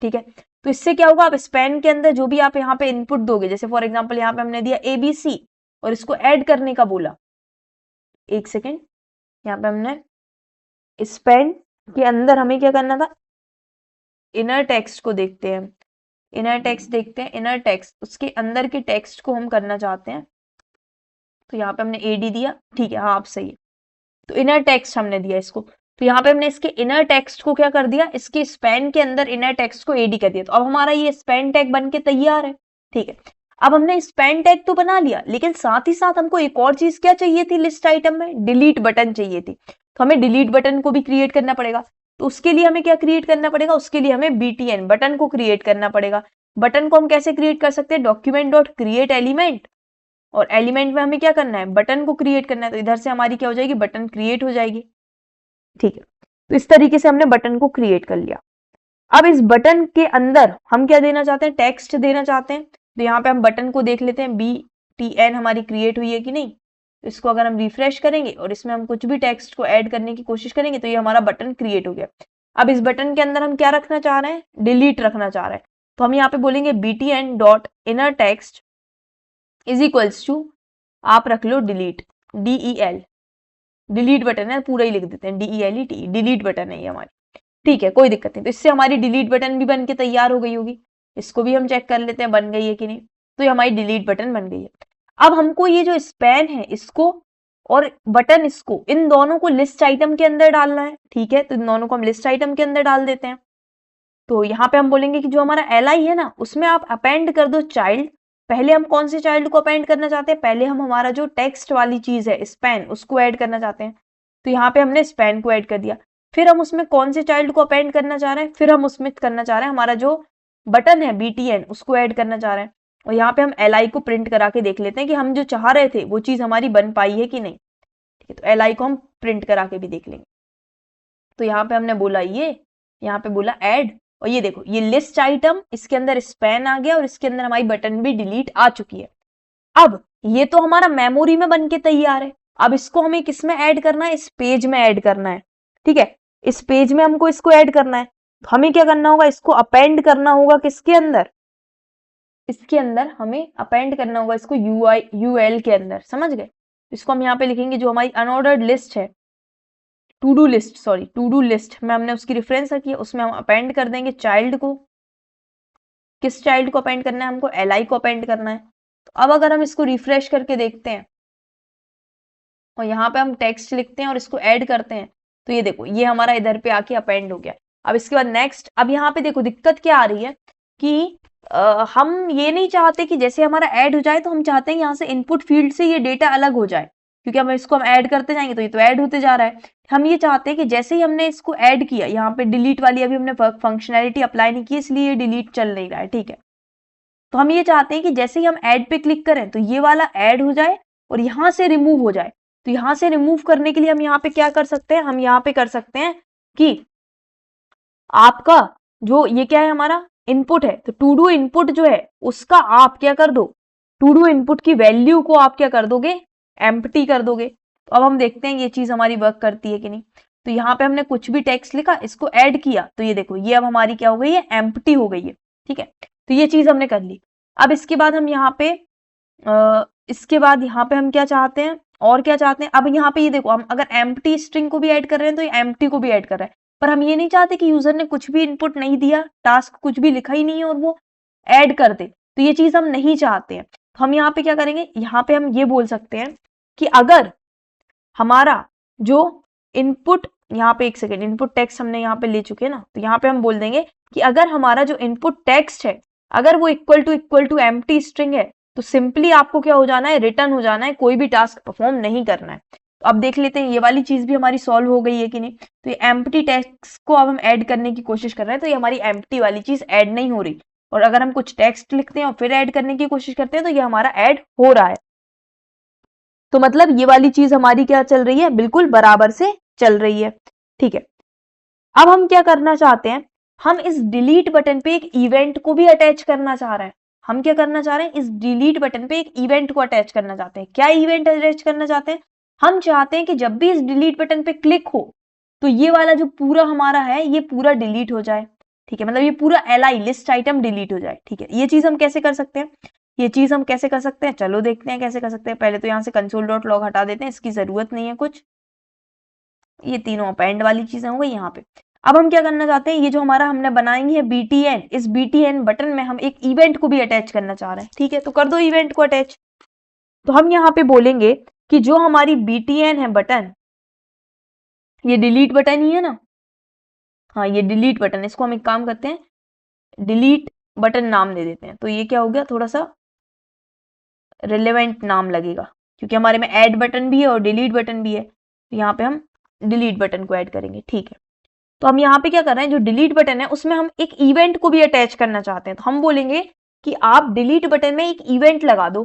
ठीक है। तो इससे क्या होगा, आप स्पैन के अंदर जो भी आप यहाँ पे इनपुट दोगे, जैसे फॉर एग्जांपल यहाँ पे हमने दिया ABC और इसको ऐड करने का बोला, एक सेकेंड, यहाँ पे हमने स्पैन के अंदर हमें क्या करना था, इनर टेक्स्ट को देखते हैं, इनर टेक्स्ट देखते हैं, इनर टेक्स्ट उसके अंदर के टेक्स्ट को हम करना चाहते हैं। तो यहाँ पे हमने AD दिया, ठीक है, हाँ आप सही है। तो इनर टेक्स्ट हमने दिया इसको, तो यहाँ पे हमने इसके इनर टेक्स्ट को क्या कर दिया, इसके स्पैन के अंदर इनर टेक्स्ट को AD कर दिया। तो अब हमारा ये स्पैन टैग बन के तैयार है, ठीक है। अब हमने स्पैन टैग तो बना लिया, लेकिन साथ ही साथ हमको एक और चीज क्या चाहिए थी लिस्ट आइटम में, डिलीट बटन चाहिए थी। तो हमें डिलीट बटन को भी क्रिएट करना पड़ेगा। तो उसके लिए हमें क्या क्रिएट करना पड़ेगा, उसके लिए हमें BTN बटन को क्रिएट करना पड़ेगा। बटन को हम कैसे क्रिएट कर सकते हैं, डॉक्यूमेंट डॉट क्रिएट एलिमेंट, और एलिमेंट में हमें क्या करना है, बटन को क्रिएट करना है। तो इधर से हमारी क्या हो जाएगी, बटन क्रिएट हो जाएगी, ठीक है। तो इस तरीके से हमने बटन को क्रिएट कर लिया। अब इस बटन के अंदर हम क्या देना चाहते हैं, टेक्स्ट देना चाहते हैं। तो यहाँ पे हम बटन को देख लेते हैं, BTN हमारी क्रिएट हुई है कि नहीं। तो इसको अगर हम रिफ्रेश करेंगे और इसमें हम कुछ भी टेक्स्ट को ऐड करने की कोशिश करेंगे, तो ये हमारा बटन क्रिएट हो गया। अब इस बटन के अंदर हम क्या रखना चाह रहे हैं, डिलीट रखना चाह रहे हैं। तो हम यहाँ पे बोलेंगे BTN dot inner text is equals to, आप रख लो डिलीट, DEL, डिलीट बटन है, पूरा ही लिख देते हैं, DELET, डिलीट बटन है ये हमारी, ठीक है, कोई दिक्कत नहीं। तो इससे हमारी डिलीट बटन भी बन के तैयार हो गई होगी। इसको भी हम चेक कर लेते हैं बन गई है कि नहीं। तो ये हमारी डिलीट बटन बन गई है। अब हमको ये जो स्पैन है इसको और बटन, इसको इन दोनों को लिस्ट आइटम के अंदर डालना है, ठीक है। तो इन दोनों को हम लिस्ट आइटम के अंदर डाल देते हैं। तो यहाँ पे हम बोलेंगे कि जो हमारा li है ना, उसमें आप अपेंड कर दो चाइल्ड। पहले हम कौन से चाइल्ड को अपेंड करना चाहते हैं, पहले हम हमारा जो टेक्स्ट वाली चीज है स्पैन, उसको ऐड करना चाहते हैं। तो यहाँ पे हमने स्पैन को ऐड कर दिया। फिर हम उसमें कौन से चाइल्ड को अपेंड करना चाह रहे हैं, फिर हम उसमें करना चाह रहे हैं हमारा जो बटन है BTN, उसको ऐड करना चाह रहे हैं। और यहाँ पे हम li को प्रिंट करा के देख लेते हैं कि हम जो चाह रहे थे वो चीज हमारी बन पाई है कि नहीं, ठीक है। तो li को हम प्रिंट करा के भी देख लेंगे। तो यहाँ पे हमने बोला ये, यहाँ पे बोला ऐड, और ये देखो ये लिस्ट आइटम, इसके अंदर स्पैन आ गया और इसके अंदर हमारी बटन भी डिलीट आ चुकी है। अब ये तो हमारा मेमोरी में बन के तैयार है। अब इसको हमें किस में ऐड करना है, इस पेज में ऐड करना है। ठीक है, इस पेज में हमको इसको ऐड करना है, तो हमें क्या करना होगा, इसको अपेंड करना होगा किसके अंदर, इसके अंदर हमें अपेंड करना होगा इसको यूएल के अंदर, समझ गए। इसको हम यहाँ पे लिखेंगे, जो हमारी अनऑर्डर्ड लिस्ट है, टू डू लिस्ट में हमने उसकी रेफरेंस रखी है, उसमें हम अपेंड कर देंगे चाइल्ड को। किस चाइल्ड को अपेंड करना है, हमको एल को अपेंड करना है। तो अब अगर हम इसको रिफ्रेश करके देखते हैं और यहाँ पे हम टेक्स्ट लिखते हैं और इसको ऐड करते हैं, तो ये देखो ये हमारा इधर पे आके अपेंड हो गया। अब इसके बाद नेक्स्ट, अब यहाँ पे देखो दिक्कत क्या आ रही है कि हम ये नहीं चाहते कि जैसे हमारा ऐड हो जाए, तो हम चाहते हैं यहाँ से इनपुट फील्ड से ये डेटा अलग हो जाए, क्योंकि हम इसको ऐड करते जाएंगे तो ये तो ऐड होते जा रहा है। हम ये चाहते हैं कि जैसे ही हमने इसको ऐड किया, यहाँ पे डिलीट वाली अभी हमने फंक्शनैलिटी अप्लाई नहीं की, इसलिए ये डिलीट चल नहीं रहा है। ठीक है, तो हम ये चाहते हैं कि जैसे ही हम ऐड पे क्लिक करें तो ये वाला ऐड हो जाए और यहाँ से रिमूव हो जाए। तो यहाँ से रिमूव करने के लिए हम यहाँ पे क्या कर सकते हैं, हम यहाँ पे कर सकते हैं कि आपका जो ये क्या है, हमारा इनपुट है, तो टू डू इनपुट जो है उसका आप क्या कर दो, टू डू इनपुट की वैल्यू को आप क्या कर दोगे, एम्प्टी कर दोगे। तो अब हम देखते हैं ये चीज हमारी वर्क करती है कि नहीं। तो यहाँ पे हमने कुछ भी टेक्स्ट लिखा, इसको ऐड किया, तो ये देखो ये अब हमारी क्या हो गई है, एम्प्टी हो गई है। ठीक है, तो ये चीज हमने कर ली। अब इसके बाद हम यहाँ पे हम क्या चाहते हैं, और क्या चाहते हैं, अब यहाँ पे ये देखो हम अगर एम्प्टी स्ट्रिंग को भी ऐड कर रहे हैं तो ये एम्प्टी को भी ऐड कर रहा है, पर हम ये नहीं चाहते कि यूजर ने कुछ भी इनपुट नहीं दिया, टास्क कुछ भी लिखा ही नहीं है और वो ऐड कर दे, तो ये चीज हम नहीं चाहते हैं। तो हम यहाँ पे क्या करेंगे, यहाँ पे हम ये बोल सकते हैं कि अगर हमारा जो इनपुट, यहाँ पे एक सेकेंड, इनपुट टेक्स्ट हमने यहाँ पे ले चुके हैं ना, तो यहाँ पे हम बोल देंगे कि अगर हमारा जो इनपुट टेक्स्ट है अगर वो इक्वल टू एम्प्टी स्ट्रिंग है, तो सिंपली आपको क्या हो जाना है, रिटर्न हो जाना है, कोई भी टास्क परफॉर्म नहीं करना है। तो अब देख लेते हैं ये वाली चीज भी हमारी सॉल्व हो गई है कि नहीं। तो ये एम्प्टी टेक्स्ट को अब हम ऐड करने की कोशिश कर रहे हैं, तो ये हमारी एम्प्टी वाली चीज ऐड नहीं हो रही, और अगर हम कुछ टेक्स्ट लिखते हैं और फिर ऐड करने की कोशिश करते हैं तो ये हमारा ऐड हो रहा है। तो मतलब ये वाली चीज हमारी क्या चल रही है, बिल्कुल बराबर से चल रही है। ठीक है, अब हम क्या करना चाहते हैं, हम इस डिलीट बटन पे एक इवेंट को भी अटैच करना चाह रहे हैं। हम क्या करना चाह रहे हैं, इस डिलीट बटन पे एक इवेंट को अटैच करना चाहते हैं। क्या इवेंट अटैच करना चाहते हैं, हम चाहते हैं कि जब भी इस डिलीट बटन पे क्लिक हो तो ये वाला जो पूरा हमारा है ये पूरा डिलीट हो जाए। ठीक है, मतलब ये पूरा एलआई लिस्ट आइटम डिलीट हो जाए। ठीक है, ये चीज हम कैसे कर सकते हैं, ये चीज हम कैसे कर सकते हैं, चलो देखते हैं कैसे कर सकते हैं। पहले तो यहाँ से console.log हटा देते हैं, इसकी जरूरत नहीं है कुछ। ये तीनों अपेंड वाली चीजें हो गई यहाँ पे। अब हम क्या करना चाहते हैं, ये जो हमारा हमने बनाई है BTN, इस BTN बटन में हम एक इवेंट को भी अटैच करना चाह रहे हैं। ठीक है, तो कर दो इवेंट को अटैच। तो हम यहाँ पे बोलेंगे कि जो हमारी BTN है बटन, ये डिलीट बटन ही है ना, हाँ ये डिलीट बटन, इसको हम एक काम करते हैं, डिलीट बटन नाम दे देते हैं। तो ये क्या हो गया, थोड़ा सा रिलेवेंट नाम लगेगा, क्योंकि हमारे में ऐड बटन भी है और डिलीट बटन भी है। तो यहाँ पे हम डिलीट बटन को ऐड करेंगे। ठीक है, तो हम यहाँ पे क्या कर रहे हैं, जो डिलीट बटन है उसमें हम एक इवेंट को भी अटैच करना चाहते हैं। तो हम बोलेंगे कि आप डिलीट बटन में एक इवेंट लगा दो।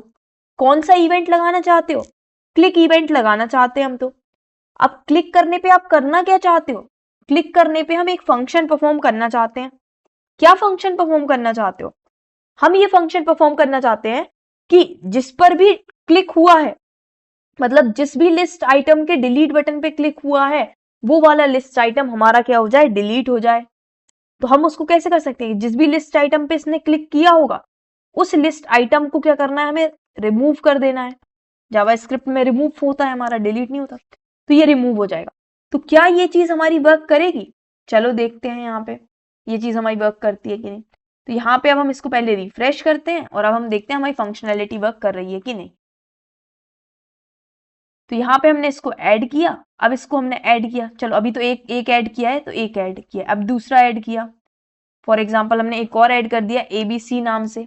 कौन सा इवेंट लगाना चाहते हो, क्लिक इवेंट लगाना चाहते हैं हम। तो अब क्लिक करने पे आप करना क्या चाहते हो, क्लिक करने पे हम एक फंक्शन परफॉर्म करना चाहते हैं। क्या फंक्शन परफॉर्म करना चाहते हो, हम ये फंक्शन परफॉर्म करना चाहते हैं कि जिस पर भी क्लिक हुआ है, मतलब जिस भी लिस्ट आइटम के डिलीट बटन पे क्लिक हुआ है वो वाला लिस्ट आइटम हमारा क्या हो जाए, डिलीट हो जाए। तो हम उसको कैसे कर सकते हैं, जिस भी लिस्ट आइटम पे इसने क्लिक किया होगा उस लिस्ट आइटम को क्या करना है, हमें रिमूव कर देना है। जावास्क्रिप्ट में रिमूव होता है हमारा, डिलीट नहीं होता। तो ये रिमूव हो जाएगा। तो क्या ये चीज हमारी वर्क करेगी, चलो देखते हैं यहाँ पे ये चीज हमारी वर्क करती है कि नहीं। तो यहाँ पे अब हम इसको पहले रिफ्रेश करते हैं और अब हम देखते हैं हमारी फंक्शनैलिटी वर्क कर रही है कि नहीं। तो यहाँ पे हमने इसको ऐड किया, अब इसको हमने ऐड किया, चलो अभी तो एक ऐड किया है तो एक ऐड किया, अब दूसरा ऐड किया। फॉर एग्जाम्पल हमने एक और ऐड कर दिया ABC नाम से।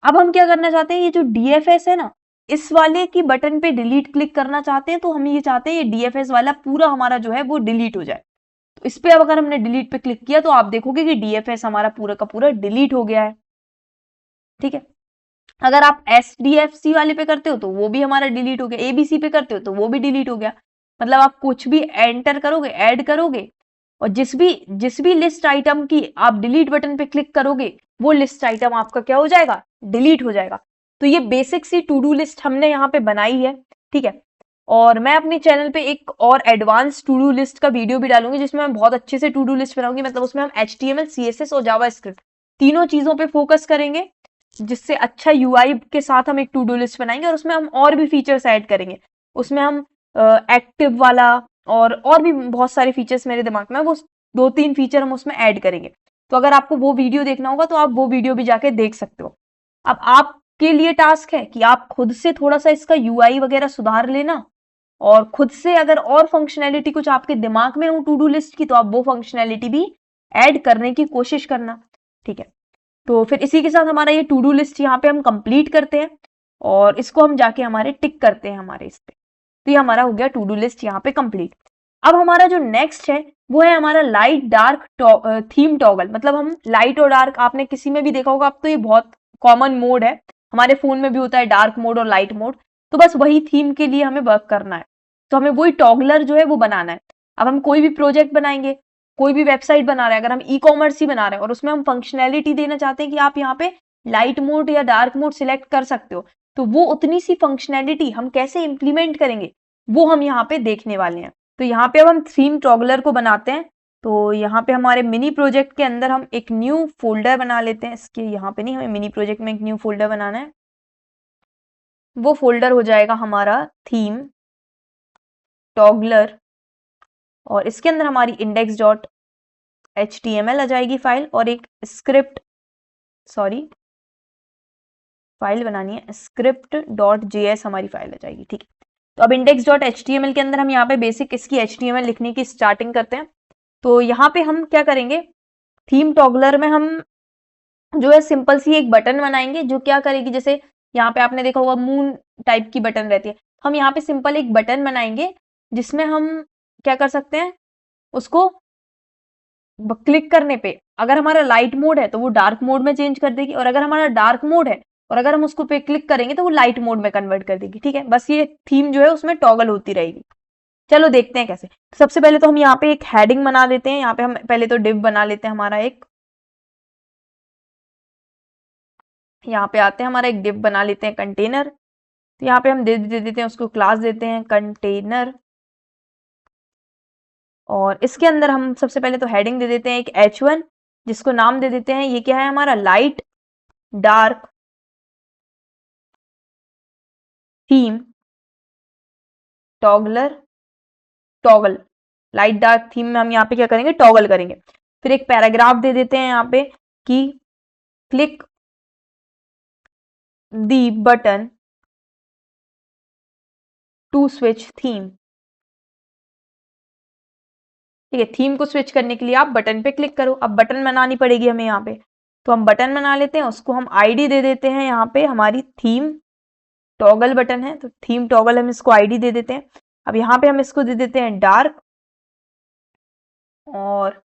अब हम क्या करना चाहते हैं, ये जो DFS है ना, इस वाले की बटन पे डिलीट क्लिक करना चाहते हैं। तो हम ये चाहते हैं ये DFS वाला पूरा हमारा जो है वो डिलीट हो जाए। तो इस पे अब अगर हमने डिलीट पे क्लिक किया तो आप देखोगे कि DFS हमारा पूरा का पूरा डिलीट हो गया है। ठीक है, अगर आप SDFC वाले पे करते हो तो वो भी हमारा डिलीट हो गया, ABC पे करते हो तो वो भी डिलीट हो गया। मतलब आप कुछ भी एंटर करोगे, ऐड करोगे, और जिस भी लिस्ट आइटम की आप डिलीट बटन पे क्लिक करोगे वो लिस्ट आइटम आपका क्या हो जाएगा, डिलीट हो जाएगा। तो ये बेसिक सी टू डू लिस्ट हमने यहाँ पे बनाई है, ठीक है। और मैं अपने चैनल पे एक और एडवांस टू डू लिस्ट का वीडियो भी डालूंगी जिसमें मैं बहुत अच्छे से टू डू लिस्ट बनाऊंगी, मतलब उसमें हम HTML, CSS और जावास्क्रिप्ट तीनों चीजों पे फोकस करेंगे, जिससे अच्छा UI के साथ हम एक टू डू लिस्ट बनाएंगे और उसमें हम और भी फीचर्स ऐड करेंगे। उसमें हम एक्टिव वाला और भी बहुत सारे फीचर्स मेरे दिमाग में, वो 2-3 फीचर हम उसमें ऐड करेंगे। तो अगर आपको वो वीडियो देखना होगा तो आप वो वीडियो भी जाके देख सकते हो। अब आपके लिए टास्क है कि आप खुद से थोड़ा सा इसका UI वगैरह सुधार लेना, और खुद से अगर और फंक्शनैलिटी कुछ आपके दिमाग में हो टू डू लिस्ट की, तो आप वो फंक्शनैलिटी भी ऐड करने की कोशिश करना, ठीक है। तो फिर इसी के साथ हमारा ये टू डू लिस्ट यहाँ पे हम कंप्लीट करते हैं और इसको हम जाके हमारे टिक करते हैं हमारे इस पे। तो ये हमारा हो गया टू डू लिस्ट यहाँ पे कंप्लीट। अब हमारा जो नेक्स्ट है वो है हमारा लाइट डार्क थीम टॉगल। मतलब हम लाइट और डार्क, आपने किसी में भी देखा होगा, अब तो ये बहुत कॉमन मोड है, हमारे फोन में भी होता है डार्क मोड और लाइट मोड। तो बस वही थीम के लिए हमें वर्क करना है, तो हमें वही टॉगलर जो है वो बनाना है। अब हम कोई भी प्रोजेक्ट बनाएंगे, कोई भी वेबसाइट बना रहे हैं, अगर हम ई-कॉमर्स ही बना रहे हैं और उसमें हम फंक्शनैलिटी देना चाहते हैं कि आप यहाँ पे लाइट मोड या डार्क मोड सिलेक्ट कर सकते हो, तो वो उतनी सी फंक्शनैलिटी हम कैसे इंप्लीमेंट करेंगे वो हम यहाँ पे देखने वाले हैं। तो यहाँ पे अब हम थीम टॉगलर को बनाते हैं। तो यहाँ पे हमारे मिनी प्रोजेक्ट के अंदर हम एक न्यू फोल्डर बना लेते हैं। इसके यहाँ पे नहीं, हमें मिनी प्रोजेक्ट में एक न्यू फोल्डर बनाना है। वो फोल्डर हो जाएगा हमारा थीम टॉगलर, और इसके अंदर हमारी index.html आ जाएगी फाइल, और एक फाइल बनानी है script.js हमारी फाइल आ जाएगी, ठीक है। तो अब index.html के अंदर हम यहाँ पे बेसिक इसकी HTML लिखने की स्टार्टिंग करते हैं। तो यहाँ पे हम क्या करेंगे, थीम टॉगलर में हम जो है सिंपल सी एक बटन बनाएंगे जो क्या करेगी, जैसे यहाँ पे आपने देखा होगा मून टाइप की बटन रहती है, हम यहाँ पे सिंपल एक बटन बनाएंगे जिसमें हम क्या कर सकते हैं, उसको क्लिक करने पे अगर हमारा लाइट मोड है तो वो डार्क मोड में चेंज कर देगी, और अगर हमारा डार्क मोड है और अगर हम उसको पे क्लिक करेंगे तो वो लाइट मोड में कन्वर्ट कर देगी, ठीक है। बस ये थीम जो है उसमें टॉगल होती रहेगी। चलो देखते हैं कैसे। सबसे पहले तो हम यहाँ पे एक हेडिंग बना देते हैं। यहाँ पे हम पहले तो डिव बना लेते हैं हमारा एक, यहाँ पे आते हैं हमारा एक डिव बना लेते हैं कंटेनर। तो यहाँ पे हम दे देते हैं उसको, क्लास देते हैं कंटेनर, और इसके अंदर हम सबसे पहले तो हेडिंग दे देते हैं एक H1, जिसको नाम दे देते हैं, ये क्या है हमारा light dark theme toggler, toggle light dark theme में हम यहाँ पे क्या करेंगे, टॉगल करेंगे। फिर एक पैराग्राफ दे देते हैं यहाँ पे कि click the button to switch theme, ठीक है। थीम को स्विच करने के लिए आप बटन पे क्लिक करो। अब बटन बनानी पड़ेगी हमें यहाँ पे, तो हम बटन बना लेते हैं, उसको हम आईडी दे देते हैं यहाँ पे हमारी थीम टॉगल बटन है, तो थीम टॉगल हम इसको आईडी दे देते हैं। अब यहाँ पे हम इसको दे देते हैं डार्क, और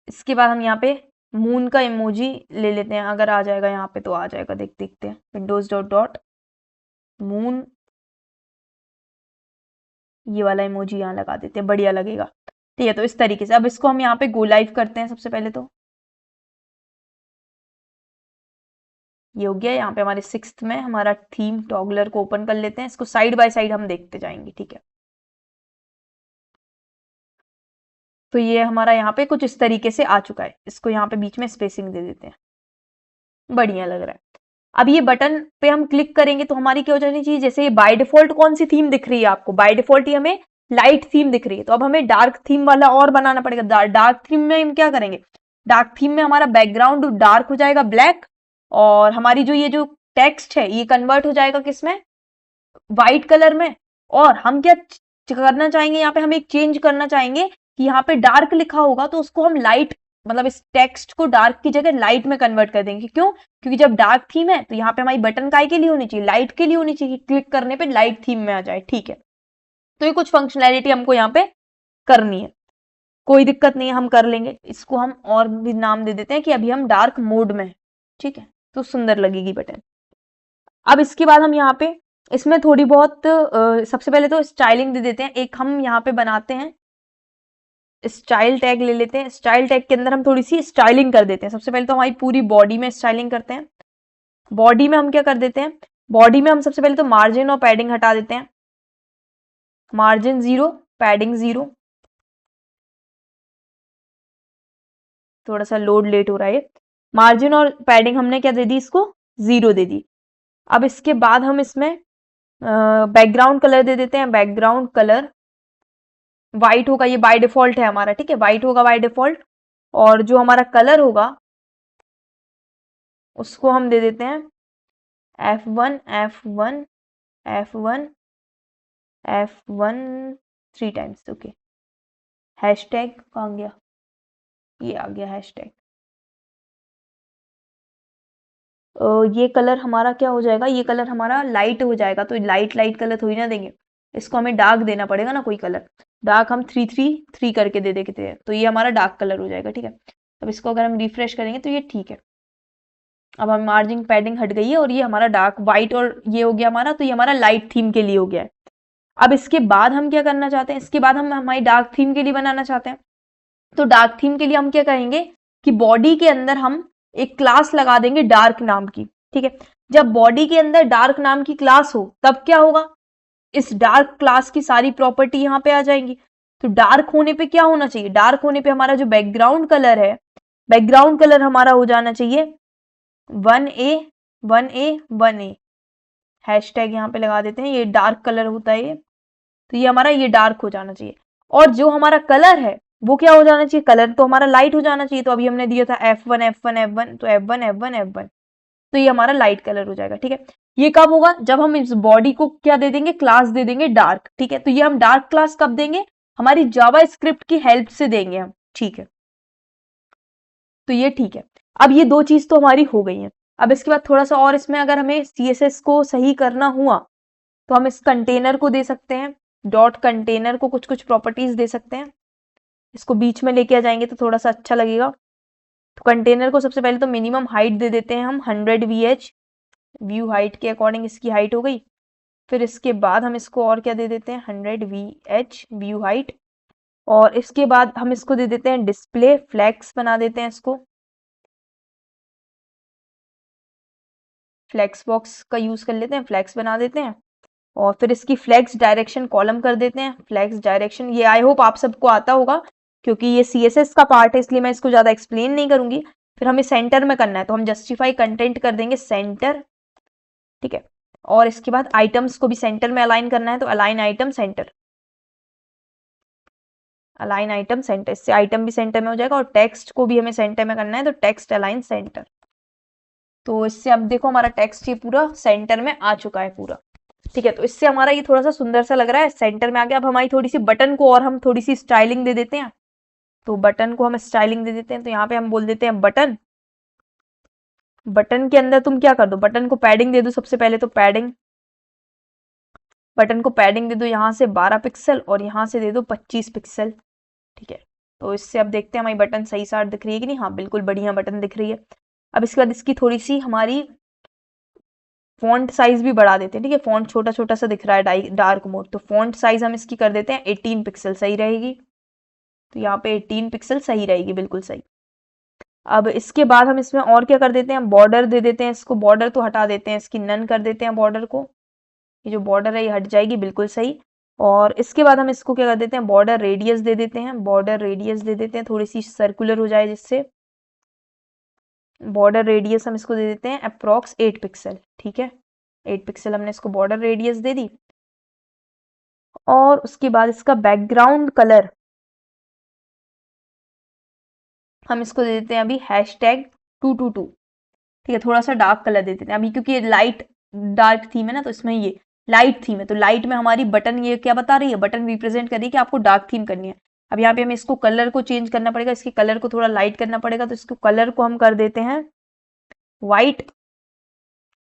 इसके बाद हम यहाँ पे मून का इमोजी ले लेते हैं, अगर आ जाएगा यहाँ पे तो आ जाएगा, देखते हैं। विंडोज डॉट डॉट मून, ये वाला इमोजी यहाँ लगा देते हैं, बढ़िया लगेगा, ठीक है। तो इस तरीके से अब इसको हम यहाँ पे गो लाइव करते हैं। सबसे पहले तो ये हो गया। यहाँ पे हमारे 6th में हमारा थीम टॉगलर को ओपन कर लेते हैं, इसको साइड बाय साइड हम देखते जाएंगे, ठीक है। तो ये हमारा यहाँ पे कुछ इस तरीके से आ चुका है। इसको यहाँ पे बीच में स्पेसिंग दे देते हैं, बढ़िया लग रहा है। अब ये बटन पे हम क्लिक करेंगे तो हमारी क्या हो जानी चाहिए, जैसे ये बाय डिफॉल्ट कौन सी थीम दिख रही है आपको, बाय डिफॉल्ट ही हमें लाइट थीम दिख रही है, तो अब हमें डार्क थीम वाला और बनाना पड़ेगा। डार्क थीम में हम क्या करेंगे, डार्क थीम में हमारा बैकग्राउंड डार्क हो जाएगा, ब्लैक, और हमारी जो ये जो टेक्स्ट है ये कन्वर्ट हो जाएगा किसमें, व्हाइट कलर में। और हम क्या करना चाहेंगे, यहाँ पे हम एक चेंज करना चाहेंगे कि यहाँ पे डार्क लिखा होगा तो उसको हम लाइट, मतलब इस टेक्स्ट को डार्क की जगह लाइट में कन्वर्ट कर देंगे। क्यों, क्योंकि जब डार्क थीम है तो यहाँ पे हमारी बटन काय के लिए होनी चाहिए, लाइट के लिए होनी चाहिए, क्लिक करने पे लाइट थीम में आ जाए, ठीक है। तो ये कुछ फंक्शनैलिटी हमको यहाँ पे करनी है, कोई दिक्कत नहीं है, हम कर लेंगे। इसको हम और भी नाम दे देते हैं कि अभी हम डार्क मोड में है, ठीक है, तो सुंदर लगेगी बटन। अब इसके बाद हम यहाँ पे इसमें थोड़ी बहुत सबसे पहले तो स्टाइलिंग दे देते हैं। एक हम यहाँ पे बनाते हैं स्टाइल टैग ले लेते हैं, स्टाइल टैग के अंदर हम थोड़ी सी स्टाइलिंग कर देते हैं। सबसे पहले तो हमारी पूरी बॉडी में स्टाइलिंग करते हैं। बॉडी में हम क्या कर देते हैं, बॉडी में हम सबसे पहले तो मार्जिन और पैडिंग हटा देते हैं, मार्जिन 0, पैडिंग 0। थोड़ा सा लोड लेट हो रहा है। मार्जिन और पैडिंग हमने क्या दे दी, इसको 0 दे दी। अब इसके बाद हम इसमें बैकग्राउंड कलर दे देते हैं, बैकग्राउंड कलर व्हाइट होगा, ये बाय डिफॉल्ट है हमारा, ठीक है, व्हाइट होगा बाय डिफॉल्ट। और जो हमारा कलर होगा उसको हम दे देते हैं F1 F1 F1 F1 3 times. Okay, hashtag कहाँ गया, ये आ गया हैशटैग। ये कलर हमारा क्या हो जाएगा, ये कलर हमारा लाइट हो जाएगा, तो लाइट लाइट कलर थोड़ी ना देंगे, इसको हमें डार्क देना पड़ेगा ना कोई कलर। डार्क हम 3 करके दे देते हैं, तो ये हमारा डार्क कलर हो जाएगा, ठीक है। अब इसको अगर हम रिफ्रेश करेंगे तो ये ठीक है। अब हम मार्जिन पैडिंग हट गई है और ये हमारा डार्क व्हाइट और ये हो गया हमारा, तो ये हमारा लाइट थीम के लिए हो गया है। अब इसके बाद हम क्या करना चाहते हैं, इसके बाद हम हमारी डार्क थीम के लिए बनाना चाहते हैं। तो डार्क थीम के लिए हम क्या करेंगे कि बॉडी के अंदर हम एक क्लास लगा देंगे डार्क नाम की, ठीक है। जब बॉडी के अंदर डार्क नाम की क्लास हो तब क्या होगा, इस डार्क क्लास की सारी प्रॉपर्टी यहाँ पे आ जाएंगी। तो डार्क होने पे क्या होना चाहिए, डार्क होने पे हमारा जो बैकग्राउंड कलर है, बैकग्राउंड कलर हमारा हो जाना चाहिए 1A 1A 1A। हैशटैग यहाँ पे लगा देते हैं, ये डार्क कलर होता है ये, तो ये हमारा ये डार्क हो जाना चाहिए। और जो हमारा कलर है वो क्या हो जाना चाहिए, कलर तो हमारा लाइट हो जाना चाहिए। तो अभी हमने दिया था F1 F1 F1, तो F1 F1 F1, तो ये हमारा लाइट कलर हो जाएगा, ठीक है। ये कब होगा, जब हम इस बॉडी को क्या दे देंगे, क्लास दे देंगे डार्क, ठीक है। तो ये हम डार्क क्लास कब देंगे, हमारी जावा स्क्रिप्ट की हेल्प से देंगे हम, ठीक है। तो ये ठीक है। अब ये दो चीज तो हमारी हो गई है। अब इसके बाद थोड़ा सा और इसमें अगर हमें CSS को सही करना हुआ तो हम इस कंटेनर को दे सकते हैं, डॉट कंटेनर को कुछ कुछ प्रॉपर्टीज दे सकते हैं। इसको बीच में लेके आ जाएंगे तो थोड़ा सा अच्छा लगेगा। तो कंटेनर को सबसे पहले तो मिनिमम हाइट दे देते हैं हम 100 VH, व्यू हाइट के अकॉर्डिंग इसकी हाइट हो गई। फिर इसके बाद हम इसको और क्या दे देते हैं 100 VH व्यू हाइट। और इसके बाद हम इसको दे देते हैं डिस्प्ले फ्लेक्स बना देते हैं, इसको फ्लेक्स बॉक्स का यूज कर लेते हैं, फ्लेक्स बना देते हैं। और फिर इसकी फ्लेक्स डायरेक्शन कॉलम कर देते हैं, फ्लेक्स डायरेक्शन, ये आई होप आप सबको आता होगा क्योंकि ये CSS का पार्ट है, इसलिए मैं इसको ज्यादा एक्सप्लेन नहीं करूंगी। फिर हमें सेंटर में करना है तो हम जस्टिफाई कंटेंट कर देंगे सेंटर, ठीक है। और इसके बाद आइटम्स को भी सेंटर में अलाइन करना है, तो align item centre, align item centre, इससे आइटम भी सेंटर में हो जाएगा। और टेक्स्ट को भी हमें सेंटर में करना है, तो टेक्स्ट अलाइन सेंटर। तो इससे अब देखो हमारा टेक्स्ट ये पूरा सेंटर में आ चुका है पूरा, ठीक है। तो इससे हमारा ये थोड़ा सा सुंदर सा लग रहा है, सेंटर में आ गया। अब हमारी थोड़ी सी बटन को और हम थोड़ी सी स्टाइलिंग दे देते हैं, तो बटन को हम स्टाइलिंग दे देते हैं। तो यहाँ पे हम बोल देते हैं बटन, बटन के अंदर तुम क्या कर दो, बटन को पैडिंग दे दो सबसे पहले, तो पैडिंग, बटन को पैडिंग दे दो यहाँ से 12 पिक्सल और यहाँ से दे दो 25 पिक्सल, ठीक है। तो इससे अब देखते हैं हमारी बटन सही साट दिख रही है कि नहीं, हाँ बिल्कुल बढ़िया बटन दिख रही है। अब इसके बाद इसकी थोड़ी सी हमारी फॉन्ट साइज भी बढ़ा देते हैं, ठीक है। फॉन्ट छोटा छोटा सा दिख रहा है डार्क मोड, तो फॉन्ट साइज हम इसकी कर देते हैं 18 पिक्सल, सही रहेगी। तो यहाँ पे 18 पिक्सल सही रहेगी, बिल्कुल सही। अब इसके बाद हम इसमें और क्या कर देते हैं, बॉर्डर दे देते हैं इसको, बॉर्डर तो हटा देते हैं, इसकी नन कर देते हैं बॉर्डर को, ये जो बॉर्डर है ये हट जाएगी, बिल्कुल सही। और इसके बाद हम इसको क्या कर देते हैं, बॉर्डर रेडियस दे देते हैं, बॉर्डर रेडियस दे देते हैं, थोड़ी सी सर्कुलर हो जाए जिससे। बॉर्डर रेडियस हम इसको दे देते हैं अप्रॉक्स 8 पिक्सल, ठीक है। 8 पिक्सल हमने इसको बॉर्डर रेडियस दे दी। और उसके बाद इसका बैकग्राउंड कलर हम इसको दे देते हैं अभी हैशटैग 222, ठीक है। थोड़ा सा डार्क कलर दे देते हैं अभी, क्योंकि ये लाइट डार्क थीम है ना, तो इसमें ये लाइट थीम है, तो लाइट में हमारी बटन ये क्या बता रही है, बटन रिप्रेजेंट कर रही है कि आपको डार्क थीम करनी है। अब यहाँ पे हमें इसको कलर को चेंज करना पड़ेगा, इसके कलर को थोड़ा लाइट करना पड़ेगा, तो इसको कलर को हम कर देते हैं व्हाइट,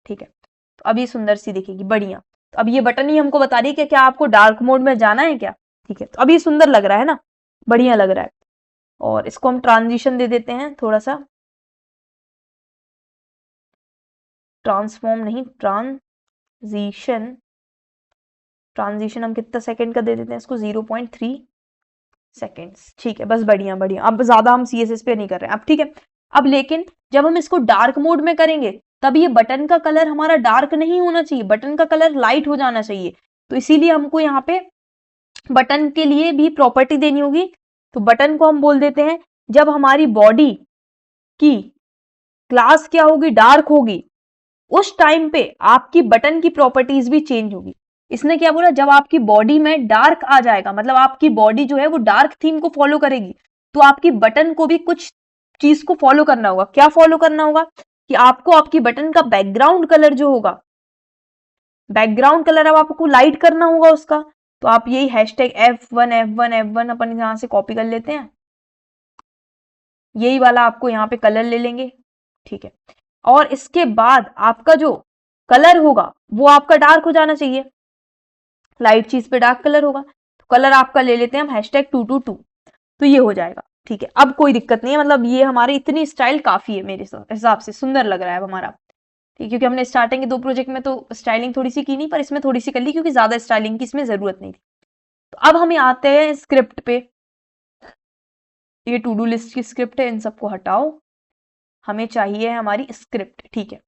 ठीक है। तो अब ये सुंदर सी दिखेगी, बढ़िया। तो अब ये बटन ही हमको बता रही है कि क्या आपको डार्क मोड में जाना है क्या, ठीक है। तो अब ये सुंदर लग रहा है ना, बढ़िया लग रहा है। और इसको हम ट्रांजिशन दे देते हैं थोड़ा सा, ट्रांसफॉर्म नहीं, ट्रांजिशन, ट्रांजिशन हम कितना सेकंड का दे देते हैं इसको, 0.3 सेकेंड्स, ठीक है। बस बढ़िया बढ़िया, अब ज्यादा हम CSS पे नहीं कर रहे हैं अब, ठीक है। अब लेकिन जब हम इसको डार्क मोड में करेंगे तब ये बटन का कलर हमारा डार्क नहीं होना चाहिए, बटन का कलर लाइट हो जाना चाहिए। तो इसीलिए हमको यहाँ पे बटन के लिए भी प्रॉपर्टी देनी होगी। तो बटन को हम बोल देते हैं, जब हमारी बॉडी की क्लास क्या होगी, डार्क होगी, उस टाइम पे आपकी बटन की प्रॉपर्टीज भी चेंज होगी। इसने क्या बोला, जब आपकी बॉडी में डार्क आ जाएगा, मतलब आपकी बॉडी जो है वो डार्क थीम को फॉलो करेगी, तो आपकी बटन को भी कुछ चीज को फॉलो करना होगा। क्या फॉलो करना होगा कि आपको आपकी बटन का बैकग्राउंड कलर जो होगा, बैकग्राउंड कलर अब आपको लाइट करना होगा उसका। तो आप यही हैशटैग F1 अपन यहां से कॉपी कर लेते हैं, यही वाला आपको यहाँ पे कलर ले लेंगे, ठीक है। और इसके बाद आपका जो कलर होगा वो आपका डार्क हो जाना चाहिए, लाइट चीज पे डार्क कलर होगा। तो कलर आपका ले लेते हैं हम #222, तो ये हो जाएगा, ठीक है। अब कोई दिक्कत नहीं है, मतलब ये हमारी इतनी स्टाइल काफी है मेरे हिसाब से, सुंदर लग रहा है हमारा, ठीक, क्योंकि हमने स्टार्टिंग के 2 प्रोजेक्ट में तो स्टाइलिंग थोड़ी सी की नहीं, पर इसमें थोड़ी सी कर ली क्योंकि ज्यादा स्टाइलिंग की इसमें जरूरत नहीं थी। तो अब हम आते हैं स्क्रिप्ट पे। ये टू डू लिस्ट की स्क्रिप्ट है, इन सबको हटाओ, हमें चाहिए हमारी स्क्रिप्ट, ठीक है।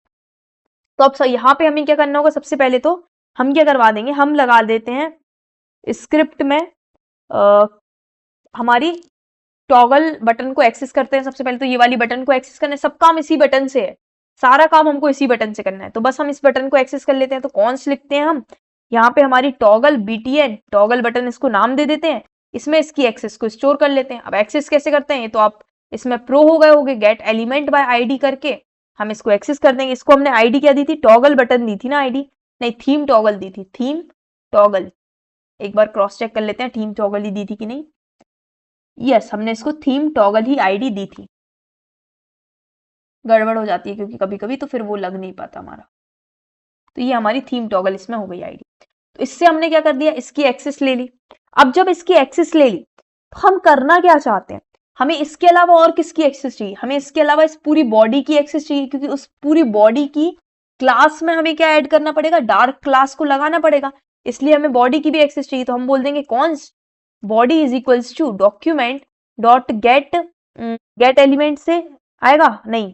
तो अब यहाँ पे हमें क्या करना होगा, सबसे पहले तो हम क्या करवा देंगे, हम लगा देते हैं स्क्रिप्ट में हमारी टॉगल बटन को एक्सेस करते हैं। सबसे पहले तो ये वाली बटन को एक्सेस करना है, सब काम इसी बटन से है, सारा काम हमको इसी बटन से करना है। तो बस हम इस बटन को एक्सेस कर लेते हैं। तो कॉन्स लिखते हैं हम, यहाँ पे हमारी टॉगल BTN टॉगल बटन, इसको नाम दे देते हैं, इसमें इसकी एक्सेस को स्टोर कर लेते हैं। अब एक्सेस कैसे करते हैं, तो आप इसमें प्रो हो गए होगे, गेट एलिमेंट बाय आईडी करके हम इसको एक्सेस कर देंगे। इसको हमने आईडी क्या दी थी, टॉगल बटन दी थी ना आईडी, नहीं थीम टॉगल दी थी, थीम टॉगल। एक बार क्रॉस चेक कर लेते हैं थीम टॉगल ही दी थी कि नहीं। यस, हमने इसको थीम टॉगल ही आईडी दी थी। गड़बड़ हो जाती है क्योंकि कभी कभी तो फिर वो लग नहीं पाता हमारा। तो ये हमारी थीम टॉगल इसमें हो गई आईडी। तो इससे हमने क्या कर दिया, इसकी एक्सेस ले ली। अब जब इसकी एक्सेस ले ली तो हम करना क्या चाहते हैं, हमें इसके अलावा और किसकी एक्सेस चाहिए, हमें इसके अलावा इस पूरी बॉडी की एक्सेस चाहिए, क्योंकि उस पूरी बॉडी की क्लास में हमें क्या ऐड करना पड़ेगा, डार्क क्लास को लगाना पड़ेगा, इसलिए हमें बॉडी की भी एक्सेस चाहिए। तो हम बोल देंगे const body is equals to document dot get element से आएगा, नहीं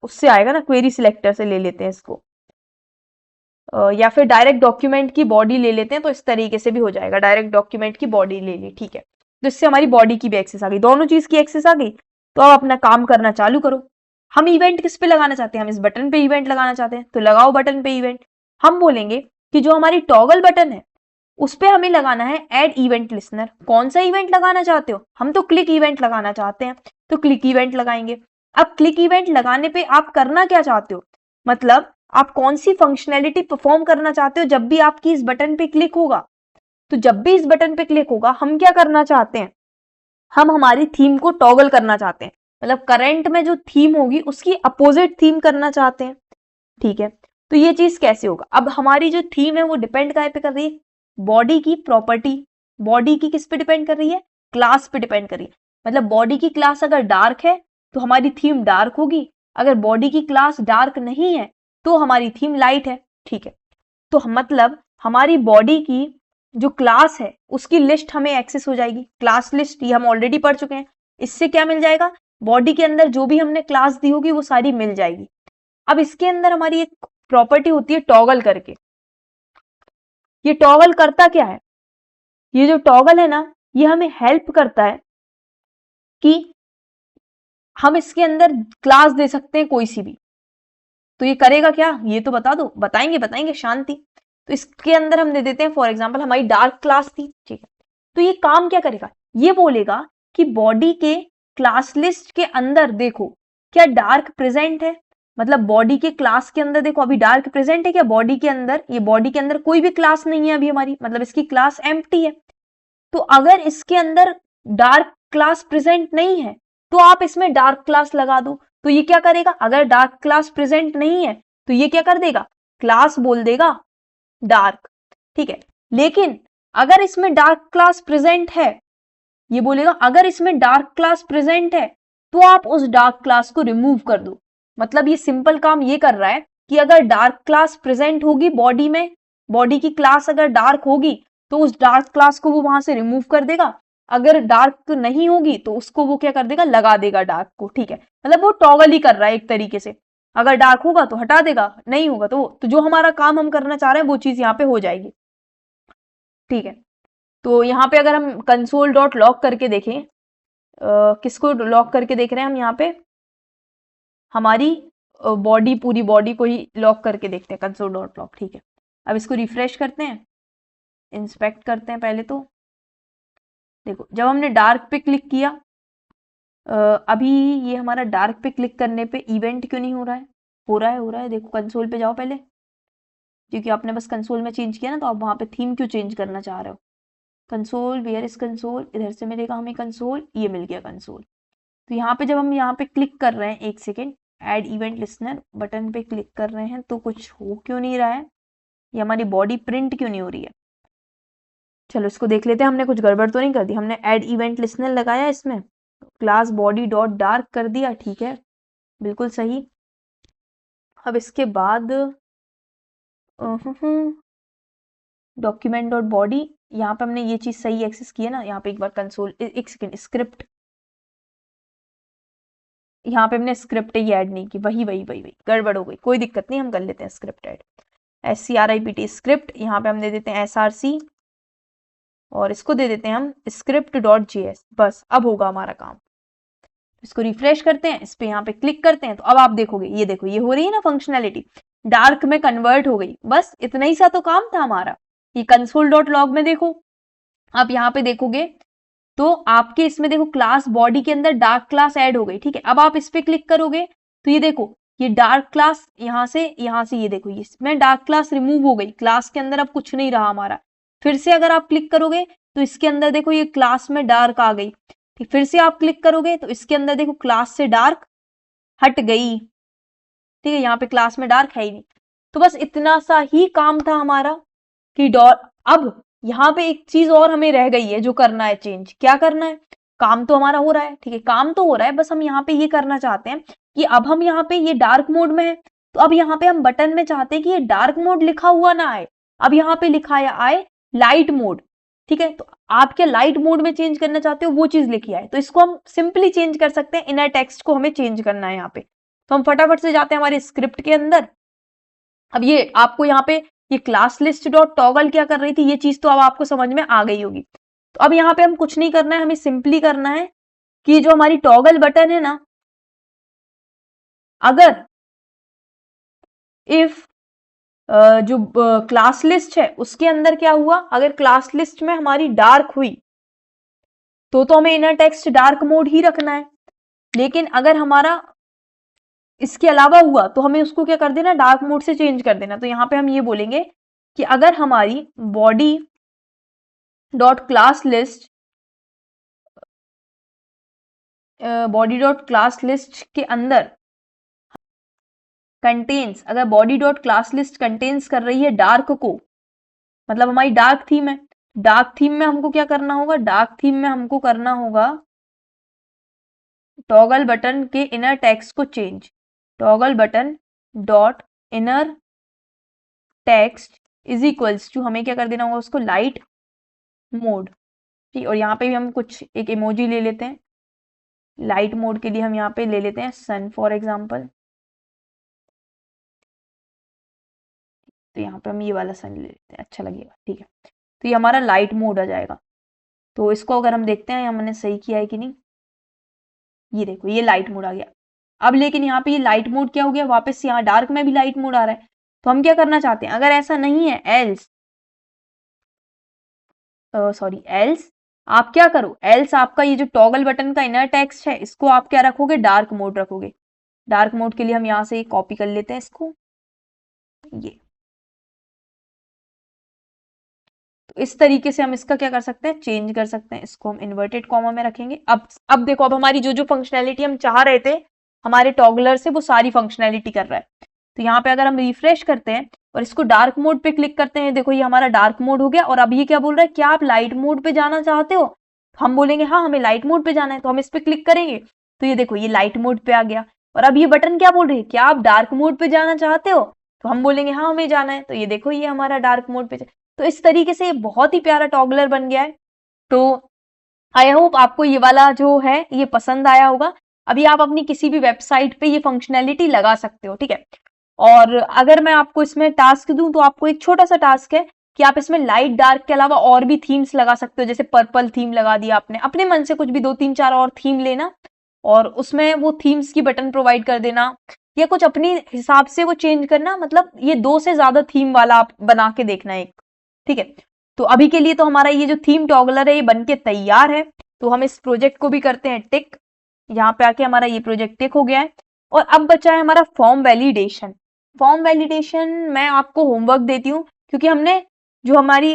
उससे आएगा ना, क्वेरी सिलेक्टर से ले लेते हैं इसको, या फिर डायरेक्ट डॉक्यूमेंट की बॉडी ले लेते हैं, तो इस तरीके से भी हो जाएगा, डायरेक्ट डॉक्यूमेंट की बॉडी ले ली, ठीक है। तो इससे हमारी बॉडी की भी एक्सेस आ गई, दोनों चीज की एक्सेस आ गई। तो अब अपना काम करना चालू करो। हम इवेंट किस पे लगाना चाहते हैं, हम इस बटन पे इवेंट लगाना चाहते हैं, तो लगाओ बटन पे इवेंट। हम बोलेंगे कि जो हमारी टॉगल बटन है उस पे हमें लगाना है ऐड इवेंट लिसनर। कौन सा इवेंट लगाना चाहते हो, हम तो क्लिक इवेंट लगाना चाहते हैं, तो क्लिक इवेंट लगाएंगे। अब क्लिक इवेंट लगाने पे आप करना क्या चाहते हो, मतलब आप कौन सी फंक्शनैलिटी परफॉर्म करना चाहते हो जब भी आपकी इस बटन पे क्लिक होगा। तो जब भी इस बटन पे क्लिक होगा हम क्या करना चाहते हैं, हम हमारी थीम को टॉगल करना चाहते हैं, मतलब करंट में जो थीम होगी उसकी अपोजिट थीम करना चाहते हैं, ठीक है। तो ये चीज कैसे होगा, अब हमारी जो थीम है वो डिपेंड काय पे कर रही है, बॉडी की प्रॉपर्टी, बॉडी की किस पे डिपेंड कर रही है, क्लास पे डिपेंड कर रही है। मतलब बॉडी की क्लास अगर डार्क है तो हमारी थीम डार्क होगी, अगर बॉडी की क्लास डार्क नहीं है तो हमारी थीम लाइट है, ठीक है। तो मतलब हमारी बॉडी की जो क्लास है उसकी लिस्ट हमें एक्सेस हो जाएगी, क्लास लिस्ट ये हम ऑलरेडी पढ़ चुके हैं। इससे क्या मिल जाएगा, बॉडी के अंदर जो भी हमने क्लास दी होगी वो सारी मिल जाएगी। अब इसके अंदर हमारी एक प्रॉपर्टी होती है टॉगल करके। ये टॉगल करता क्या है, ये जो टॉगल है ना ये हमें हेल्प करता है कि हम इसके अंदर क्लास दे सकते हैं कोई सी भी। तो ये करेगा क्या, ये तो बता दो, बताएंगे शांति। तो इसके अंदर हम दे देते हैं फॉर एग्जांपल हमारी डार्क क्लास थी, ठीक है। तो ये काम क्या करेगा, ये बोलेगा कि बॉडी के क्लास लिस्ट के अंदर देखो क्या डार्क प्रेजेंट है, मतलब बॉडी के क्लास के अंदर देखो अभी डार्क प्रेजेंट है क्या बॉडी के अंदर, ये बॉडी के अंदर कोई भी क्लास नहीं है अभी हमारी, मतलब इसकी क्लास एम्प्टी है। तो अगर इसके अंदर डार्क क्लास प्रेजेंट नहीं है तो आप इसमें डार्क क्लास लगा दो। तो ये क्या करेगा, अगर डार्क क्लास प्रेजेंट नहीं है तो ये क्या कर देगा, क्लास बोल देगा डार्क, ठीक है। लेकिन अगर इसमें डार्क क्लास प्रेजेंट है, ये बोलेगा अगर इसमें डार्क क्लास प्रेजेंट है तो आप उस डार्क क्लास को रिमूव कर दो। मतलब ये सिंपल काम ये कर रहा है कि अगर डार्क क्लास प्रेजेंट होगी बॉडी में, बॉडी की क्लास अगर डार्क होगी तो उस डार्क क्लास को वो वहां से रिमूव कर देगा, अगर डार्क नहीं होगी तो उसको वो क्या कर देगा, लगा देगा डार्क को, ठीक है। मतलब वो टॉगल ही कर रहा है एक तरीके से। अगर डार्क होगा तो हटा देगा, नहीं होगा तो जो हमारा काम हम करना चाह रहे हैं वो चीज यहाँ पे हो जाएगी। ठीक है, तो यहाँ पे अगर हम कंसोल डॉट लॉग करके देखें, किसको लॉक करके देख रहे हैं हम यहाँ पे, हमारी बॉडी, पूरी बॉडी को ही लॉक करके देखते हैं, कंसोल डॉट लॉक। ठीक है, अब इसको रिफ्रेश करते हैं, इंस्पेक्ट करते हैं। पहले तो देखो जब हमने डार्क पे क्लिक किया, अभी ये हमारा डार्क पे क्लिक करने पे इवेंट क्यों नहीं हो रहा है? हो रहा है, हो रहा है। देखो कंसोल पे जाओ पहले, क्योंकि आपने बस कंसोल में चेंज किया ना, तो आप वहां पे थीम क्यों चेंज करना चाह रहे हो? कंसोल, वेयर इज कंसोल, इधर से मिलेगा हमें कंसोल, ये मिल गया कंसोल। तो यहाँ पे जब हम यहाँ पे क्लिक कर रहे हैं, एक second, add event listener button पे क्लिक कर रहे हैं, तो कुछ हो क्यों नहीं रहा है? ये हमारी बॉडी प्रिंट क्यों नहीं हो रही है? चलो इसको देख लेते हैं, हमने कुछ गड़बड़ तो नहीं कर दी। हमने एड इवेंट लिसनर लगाया इसमें, क्लास बॉडी डॉट डार्क कर दिया, ठीक है, बिल्कुल सही। अब इसके बाद डॉक्यूमेंट डॉट बॉडी, यहाँ पे हमने ये चीज सही एक्सेस की है ना, यहाँ पे एक बार कंसोल, एक सेकेंड, स्क्रिप्ट, यहाँ पे हमने स्क्रिप्ट ही ऐड नहीं की, वही वही वही वही गड़बड़ हो गई, कोई दिक्कत नहीं, हम कर लेते हैं स्क्रिप्ट ऐड, SCRIPT स्क्रिप्ट। यहाँ पे हम दे देते हैं SRC, और इसको दे देते हैं हम स्क्रिप्ट डॉट JS। बस अब होगा हमारा काम। इसको रिफ्रेश करते हैं, इस पे यहाँ पे क्लिक करते हैं, तो अब आप देखोगे, ये देखो ये हो रही है ना फंक्शनैलिटी, डार्क में कन्वर्ट हो गई। बस इतना ही सा तो काम था हमारा। ये कंसोल डॉट लॉग में देखो, आप यहाँ पे देखोगे तो आपके इसमें देखो क्लास बॉडी के अंदर डार्क क्लास ऐड हो गई। ठीक है, अब आप इस पे क्लिक करोगे तो ये देखो, ये डार्क क्लास यहाँ से ये देखो, इसमें डार्क क्लास रिमूव हो गई, क्लास के अंदर अब कुछ नहीं रहा हमारा। फिर से अगर आप क्लिक करोगे तो इसके अंदर देखो ये क्लास में डार्क आ गई। ठीक, फिर से आप क्लिक करोगे तो इसके अंदर देखो क्लास से डार्क हट गई। ठीक है, यहाँ पे क्लास में डार्क है ही नहीं। तो बस इतना सा ही काम था हमारा कि अब यहाँ पे एक चीज और हमें रह गई है जो करना है चेंज। क्या करना है? काम तो हमारा हो रहा है, ठीक है, काम तो हो रहा है, बस हम यहाँ पे ये करना चाहते हैं कि अब हम यहाँ पे ये डार्क मोड में है, तो अब यहाँ पे हम बटन में चाहते हैं कि ये डार्क मोड लिखा हुआ ना आए, अब यहाँ पे लिखा आए लाइट मोड। ठीक है, तो आप क्या लाइट मोड में चेंज करना चाहते हो, वो चीज लिखी आए, तो इसको हम सिंपली चेंज कर सकते हैं। इनर टेक्स्ट को हमें चेंज करना है यहाँ पे, तो हम फटाफट से जाते हैं हमारे स्क्रिप्ट के अंदर। अब ये आपको यहाँ पे ये क्लास लिस्ट डॉट टॉगल क्या कर रही थी, ये चीज तो अब आपको समझ में आ गई होगी। तो अब यहाँ पे हम कुछ नहीं करना है, हमें सिंपली करना है कि जो हमारी टॉगल बटन है ना, अगर इफ जो क्लास लिस्ट है उसके अंदर क्या हुआ, अगर क्लास लिस्ट में हमारी डार्क हुई तो हमें इनर टेक्स्ट डार्क मोड ही रखना है। लेकिन अगर हमारा इसके अलावा हुआ तो हमें उसको क्या कर देना, डार्क मोड से चेंज कर देना। तो यहाँ पे हम ये बोलेंगे कि अगर हमारी बॉडी डॉट क्लास लिस्ट के अंदर कंटेन्स, अगर body dot class list contains कर रही है डार्क को, मतलब हमारी डार्क थीम है, डार्क थीम में हमको क्या करना होगा, डार्क थीम में हमको करना होगा टॉगल बटन के इनर टेक्स्ट को change, toggle button dot inner text is equals to, हमें क्या कर देना होगा उसको, लाइट मोड। ठीक, और यहाँ पे भी हम कुछ एक इमोजी ले लेते हैं, लाइट मोड के लिए हम यहाँ पे ले लेते हैं सन फॉर एग्जाम्पल। तो यहाँ पे हम ये वाला सन ले लेते हैं, अच्छा लगेगा। ठीक है, तो ये हमारा लाइट मोड आ जाएगा। तो इसको अगर हम देखते हैं हमने सही किया है कि नहीं, ये देखो ये लाइट मोड आ गया। अब लेकिन यहाँ पे ये लाइट मोड क्या हो गया, वापस यहाँ डार्क में भी लाइट मोड आ रहा है। तो हम क्या करना चाहते हैं, अगर ऐसा नहीं है एल्स आप क्या करो, एल्स आपका ये जो टॉगल बटन का इनर टेक्स्ट है इसको आप क्या रखोगे, डार्क मोड रखोगे। डार्क मोड के लिए हम यहाँ से कॉपी कर लेते हैं इसको, ये। तो इस तरीके से हम इसका क्या कर सकते हैं, चेंज कर सकते हैं। इसको हम इन्वर्टेड कॉमा में रखेंगे। अब देखो, अब हमारी जो जो फंक्शनैलिटी हम चाह रहे थे हमारे टॉगलर से, वो सारी फंक्शनैलिटी कर रहा है। तो यहाँ पे अगर हम रिफ्रेश करते हैं और इसको डार्क मोड पे क्लिक करते हैं, देखो ये हमारा डार्क मोड हो गया। और अब ये क्या बोल रहा है, क्या आप लाइट मोड पे जाना चाहते हो? हम बोलेंगे हाँ हमें लाइट मोड पे जाना है, तो हम इस पे क्लिक करेंगे तो ये देखो ये लाइट मोड पे आ गया। और अब ये बटन क्या बोल रही है, क्या आप डार्क मोड पे जाना चाहते हो? तो हम बोलेंगे हाँ हमें जाना है, तो ये देखो ये हमारा डार्क मोड पे। तो इस तरीके से ये बहुत ही प्यारा टॉगलर बन गया है। तो आई होप आपको ये वाला जो है ये पसंद आया होगा। अभी आप अपनी किसी भी वेबसाइट पे ये फंक्शनैलिटी लगा सकते हो, ठीक है। और अगर मैं आपको इसमें टास्क दूं तो आपको एक छोटा सा टास्क है कि आप इसमें लाइट डार्क के अलावा और भी थीम्स लगा सकते हो। जैसे पर्पल थीम लगा दिया आपने, अपने मन से कुछ भी 2 3 4 और थीम लेना और उसमें वो थीम्स की बटन प्रोवाइड कर देना, या कुछ अपनी हिसाब से वो चेंज करना। मतलब ये 2 से ज्यादा थीम वाला आप बना के देखना एक, ठीक है। तो अभी के लिए तो हमारा ये जो थीम टॉगलर है ये बन के तैयार है। तो हम इस प्रोजेक्ट को भी करते हैं टिक। यहाँ पे आके हमारा ये प्रोजेक्ट टिक हो गया है। और अब बचा है हमारा फॉर्म वैलिडेशन। फॉर्म वैलिडेशन मैं आपको होमवर्क देती हूँ, क्योंकि हमने जो हमारी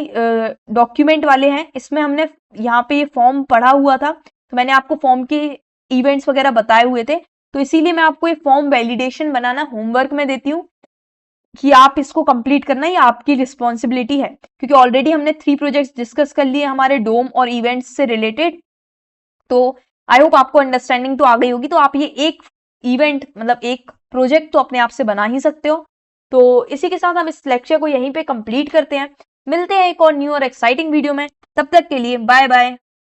डॉक्यूमेंट वाले हैं इसमें हमने यहाँ पे ये फॉर्म पढ़ा हुआ था, तो मैंने आपको फॉर्म के इवेंट्स वगैरह बताए हुए थे। तो इसीलिए मैं आपको ये फॉर्म वैलिडेशन बनाना होमवर्क में देती हूँ कि आप इसको कंप्लीट करना, ये आपकी रिस्पॉन्सिबिलिटी है। क्योंकि ऑलरेडी हमने 3 प्रोजेक्ट्स डिस्कस कर लिए हमारे डोम और इवेंट्स से रिलेटेड। तो आई होप आपको अंडरस्टैंडिंग तो आ गई होगी। तो आप ये एक इवेंट मतलब एक प्रोजेक्ट तो अपने आप से बना ही सकते हो। तो इसी के साथ हम इस लेक्चर को यहीं पे कंप्लीट करते हैं। मिलते हैं एक और न्यू और एक्साइटिंग वीडियो में। तब तक के लिए बाय बाय।